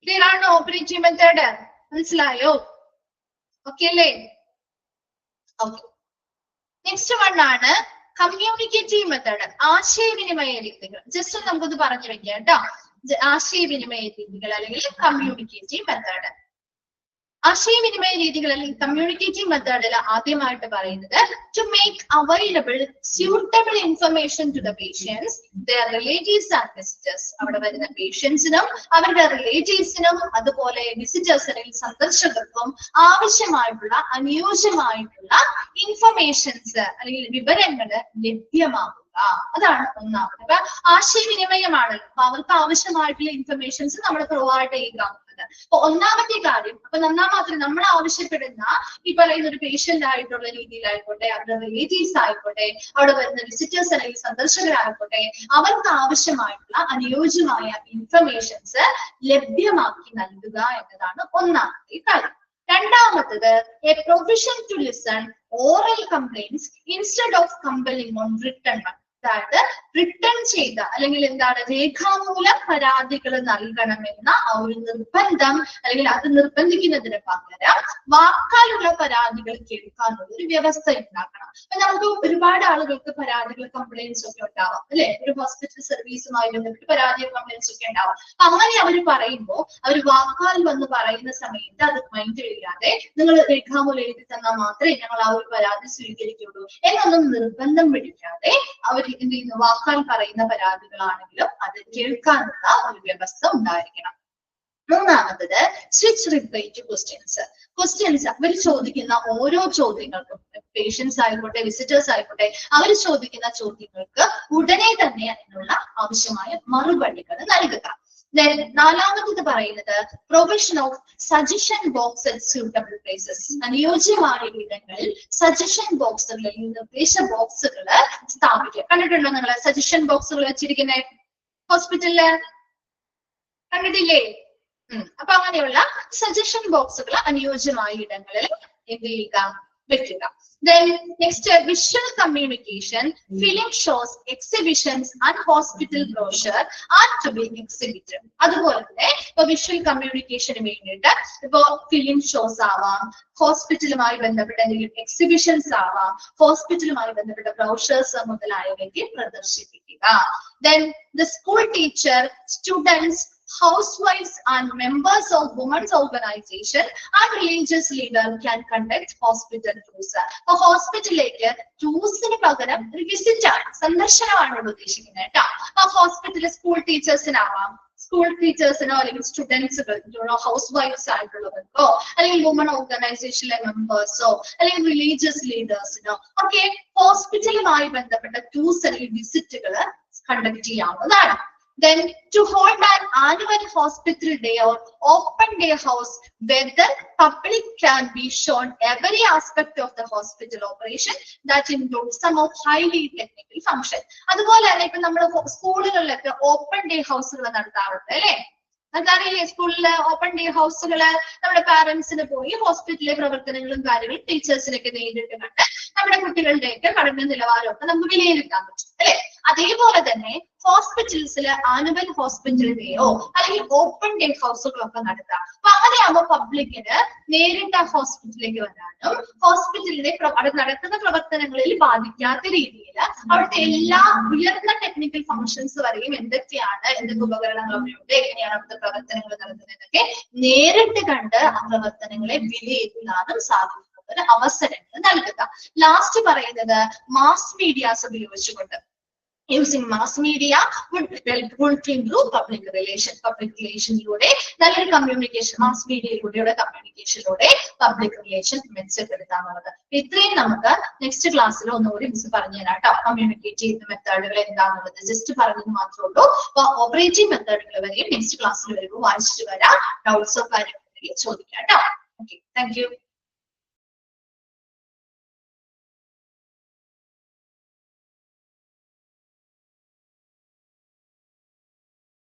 ക്ലിയർ ആണോ? ഓപ്പറേറ്റീവ് മെത്തേഡ് മനസ്സിലായോ? ഓക്കെ അല്ലേ? ഓക്കെ. നെക്സ്റ്റ് വൺ ആണ് കമ്മ്യൂണിക്കേറ്റീവ് മെത്തേഡ്, ആശയവിനിമയ രീതികൾ. ജസ്റ്റ് നമുക്കൊന്ന് പറഞ്ഞു വെക്കാം കേട്ടോ. ആശയവിനിമയ രീതികൾ അല്ലെങ്കിൽ കമ്മ്യൂണിക്കേറ്റീവ് മെത്തേഡ്. ആശയവിനിമയ രീതികൾ അല്ലെങ്കിൽ കമ്മ്യൂണിക്കേറ്റീവ് മെത്തേഡിൽ ആദ്യമായിട്ട് പറയുന്നത് to make available suitable information to the patients, their relatives and visitors. അവിടെ വരുന്ന പേഷ്യൻസിനും അവരുടെ റിലേറ്റീവ്സിനും അതുപോലെ വിസിറ്റേഴ്സിനും സന്ദർശകർക്കും ആവശ്യമായിട്ടുള്ള അനുയോജ്യമായിട്ടുള്ള ഇൻഫർമേഷൻസ് അല്ലെങ്കിൽ വിവരങ്ങൾ ലഭ്യമാകുക. അതാണ് ഒന്നാമത്. അപ്പൊ ആശയവിനിമയമാണല്ലോ, അപ്പൊ അവർക്ക് ആവശ്യമായിട്ടുള്ള ഇൻഫർമേഷൻസ് നമ്മൾ പ്രൊവൈഡ് ചെയ്യുക. അപ്പൊ ഒന്നാമത്തെ കാര്യം, അപ്പൊ നന്നാ മാത്രം നമ്മൾ ആവശ്യപ്പെടുന്ന ഈ പറയുന്ന ഒരു പേഷ്യന്റ് ആയിട്ടുള്ള രീതിയിലായിക്കോട്ടെ, അവരുടെ റിലേറ്റീവ്സ് ആയിക്കോട്ടെ, അവിടെ വരുന്ന വിസിറ്റേഴ്സ് അല്ലെങ്കിൽ സന്ദർശകരായിക്കോട്ടെ, അവർക്ക് ആവശ്യമായിട്ടുള്ള അനുയോജ്യമായ ഇൻഫർമേഷൻസ് ലഭ്യമാക്കി നൽകുക എന്നതാണ് ഒന്നാമത്തെ കാര്യം. രണ്ടാമത്തത് a provision to listen oral complaints instead of compelling on written one. അതായത് റിട്ടേൺ ചെയ്ത അല്ലെങ്കിൽ എന്താണ് രേഖാമൂല പരാതികൾ നൽകണമെന്ന ആ ഒരു നിർബന്ധം അല്ലെങ്കിൽ അത് നിർബന്ധിക്കുന്നതിന് പകരം വാക്കാലുള്ള പരാതികൾ കേൾക്കാനുള്ള ഒരു വ്യവസ്ഥ ഉണ്ടാക്കണം. അപ്പൊ നമുക്ക് ഒരുപാട് ആളുകൾക്ക് പരാതികൾ കംപ്ലൈന്റ്സ് ഒക്കെ ഉണ്ടാവാം അല്ലെ, ഒരു ഹോസ്പിറ്റൽ സർവീസുമായി ബന്ധപ്പെട്ട് പരാതി കംപ്ലൈന്റ്സ് ഒക്കെ ഉണ്ടാവാം. അങ്ങനെ അവർ പറയുമ്പോൾ അവർ വാക്കാൽ വന്ന് പറയുന്ന സമയത്ത് അത് മൈൻഡ് ചെയ്യാതെ നിങ്ങൾ രേഖാമൂലം എഴുതി തന്നാൽ മാത്രമേ ഞങ്ങൾ ആ ഒരു പരാതി സ്വീകരിക്കുള്ളൂ എന്നൊന്നും നിർബന്ധം പിടിക്കാതെ അവർ എന്ത് ചെയ്യുന്നു, വാക്കാൽ പറയുന്ന പരാതികളാണെങ്കിലും അത് കേൾക്കാനുള്ള ഒരു വ്യവസ്ഥ ഉണ്ടായിരിക്കണം. മൂന്നാമത്തത് switch reply to questions. Questions അവർ ചോദിക്കുന്ന ഓരോ ചോദ്യങ്ങൾക്കും, പേഷ്യൻസ് ആയിക്കോട്ടെ വിസിറ്റേഴ്സ് ആയിക്കോട്ടെ, അവർ ചോദിക്കുന്ന ചോദ്യങ്ങൾക്ക് ഉടനെ തന്നെ അതിനുള്ള ആവശ്യമായ മറുപടികൾ നൽകുക. നാലാമത്തത് പറയുന്നത് provision of suggestion box at suitable places. അനുയോജ്യമായ ഇടങ്ങളിൽ സജഷൻ ബോക്സുകൾ അല്ലെങ്കിൽ നിർദ്ദേശ ബോക്സുകൾ സ്ഥാപിക്കുക. കണ്ടിട്ടുണ്ടോ നിങ്ങൾ സജഷൻ ബോക്സുകൾ വെച്ചിരിക്കുന്ന ഹോസ്പിറ്റലില്? കണ്ടിട്ടില്ലേ? അപ്പൊ അങ്ങനെയുള്ള സജഷൻ ബോക്സുകൾ അനുയോജ്യമായ ഇടങ്ങളിൽ എന്ത് ചെയ്യുക, വെക്കുക. Then next, visual communication, film shows, exhibitions and hospital brochure are to be exhibited. അതുപോലെ തന്നെ ഇപ്പൊ വിഷ്വൽ കമ്മ്യൂണിക്കേഷന് വേണ്ടിയിട്ട് ഇപ്പൊ ഫിലിം ഷോസ് ആവാം, ഹോസ്പിറ്റലുമായി ബന്ധപ്പെട്ട എന്തെങ്കിലും എക്സിബിഷൻസ് ആവാം, ഹോസ്പിറ്റലുമായി ബന്ധപ്പെട്ട ബ്രൗഷേഴ്സ് മുതലായവയ്ക്ക് പ്രദർശിപ്പിക്കുക. Then the school teacher, students, housewives and members of women's organization and religious leader can conduct hospital tours. അപ്പൊ ഹോസ്പിറ്റലിലേക്ക് ടൂർസിന് പകരം ഒരു വിസിറ്റ് ആണ്, സന്ദർശനമാണ് ഉദ്ദേശിക്കുന്നത് കേട്ടോ. അപ്പൊ ഹോസ്പിറ്റലിൽ സ്കൂൾ ടീച്ചേഴ്സിനാവാം, സ്കൂൾ ടീച്ചേഴ്സിനോ അല്ലെങ്കിൽ സ്റ്റുഡൻസുകൾക്കോ ഹൗസ് വൈഫ്സ് ആയിട്ടുള്ളവർക്കോ അല്ലെങ്കിൽ വുമൺ ഓർഗനൈസേഷനിലെ മെമ്പേഴ്സോ അല്ലെങ്കിൽ റിലീജിയസ് ലീഡേഴ്സിനോ ഒക്കെ ഹോസ്പിറ്റലുമായി ബന്ധപ്പെട്ട ടൂർസ് അല്ലെങ്കിൽ വിസിറ്റുകൾ കണ്ടക്ട് ചെയ്യാവുന്നതാണ്. Then to hold an annual hospital day or open day house where the public can be shown every aspect of the hospital operation that includes some of highly technical function. അതുപോലെ തന്നെ ഇപ്പൊ നമ്മൾ സ്കൂളുകളിലൊക്കെ open day ഹൗസുകൾ നടത്താറുണ്ട് അല്ലെ. അതറിയില്ലേ, സ്കൂളിലെ open day ഹൗസുകള് നമ്മുടെ പാരന്റ്സിന് പോയി ഹോസ്പിറ്റലിലെ പ്രവർത്തനങ്ങളും കാര്യങ്ങളും ടീച്ചേഴ്സിനൊക്കെ നേരിട്ട് കണ്ട് നമ്മുടെ കുട്ടികളുടെയൊക്കെ പഠന നിലവാരമൊക്കെ നമുക്ക് വിലയിരുത്താൻ പറ്റും അല്ലെ. അതേപോലെ തന്നെ ഹോസ്പിറ്റൽസില് ആനുവൽ ഹോസ്പിറ്റൽ ഡേയോ അല്ലെങ്കിൽ ഓപ്പൺ ഡേ ഹൗസുകളൊക്കെ നടത്താം. അപ്പൊ അങ്ങനെയാകുമ്പോൾ പബ്ലിക്കിന് നേരിട്ട് ആ ഹോസ്പിറ്റലിലേക്ക് വരാനും ഹോസ്പിറ്റലിലെ അവിടെ നടക്കുന്ന പ്രവർത്തനങ്ങളിൽ ബാധിക്കാത്ത രീതിയിൽ അവിടുത്തെ എല്ലാ ഉയർന്ന ടെക്നിക്കൽ ഫങ്ഷൻസ് വരെയും എന്തൊക്കെയാണ്, എന്തൊക്കെ ഉപകരണങ്ങളുണ്ട്, എങ്ങനെയാണ് അവിടുത്തെ പ്രവർത്തനങ്ങൾ നടത്തുന്നതൊക്കെ നേരിട്ട് കണ്ട് ആ പ്രവർത്തനങ്ങളെ വിലയിരുത്താനും സാധിക്കുന്ന ഒരു അവസരങ്ങൾ നൽകുക. ലാസ്റ്റ് പറയുന്നത് മാസ് മീഡിയാസ് ഉപയോഗിച്ചുകൊണ്ട് using mass media would improve public relationലൂടെ നല്ലൊരു കമ്മ്യൂണിക്കേഷൻ, മാസ് മീഡിയയിലൂടെയുള്ള കമ്മ്യൂണിക്കേഷനിലൂടെ പബ്ലിക് റിലേഷൻ മെച്ചപ്പെടുത്താനുള്ളത്. ഇത്രയും നമുക്ക് നെക്സ്റ്റ് ക്ലാസ്സിൽ ഒന്നുകൂടി മിസ് പറഞ്ഞു തരാം കേട്ടോ. കമ്മ്യൂണിക്കേറ്റീവ് മെത്തേഡുകൾ എന്താണെന്നുള്ളത് ജസ്റ്റ് പറഞ്ഞത് മാത്രമേ ഉള്ളൂ. അപ്പൊ ഓപ്പറേറ്റീവ് മെത്തേഡുകൾ വരെയും നെക്സ്റ്റ് ക്ലാസ്സിൽ വരുമ്പോൾ വായിച്ചിട്ട് വരാം. ഡൗട്ട്സോ കാര്യങ്ങളോ ചോദിക്കാം കേട്ടോ. Okay, thank you.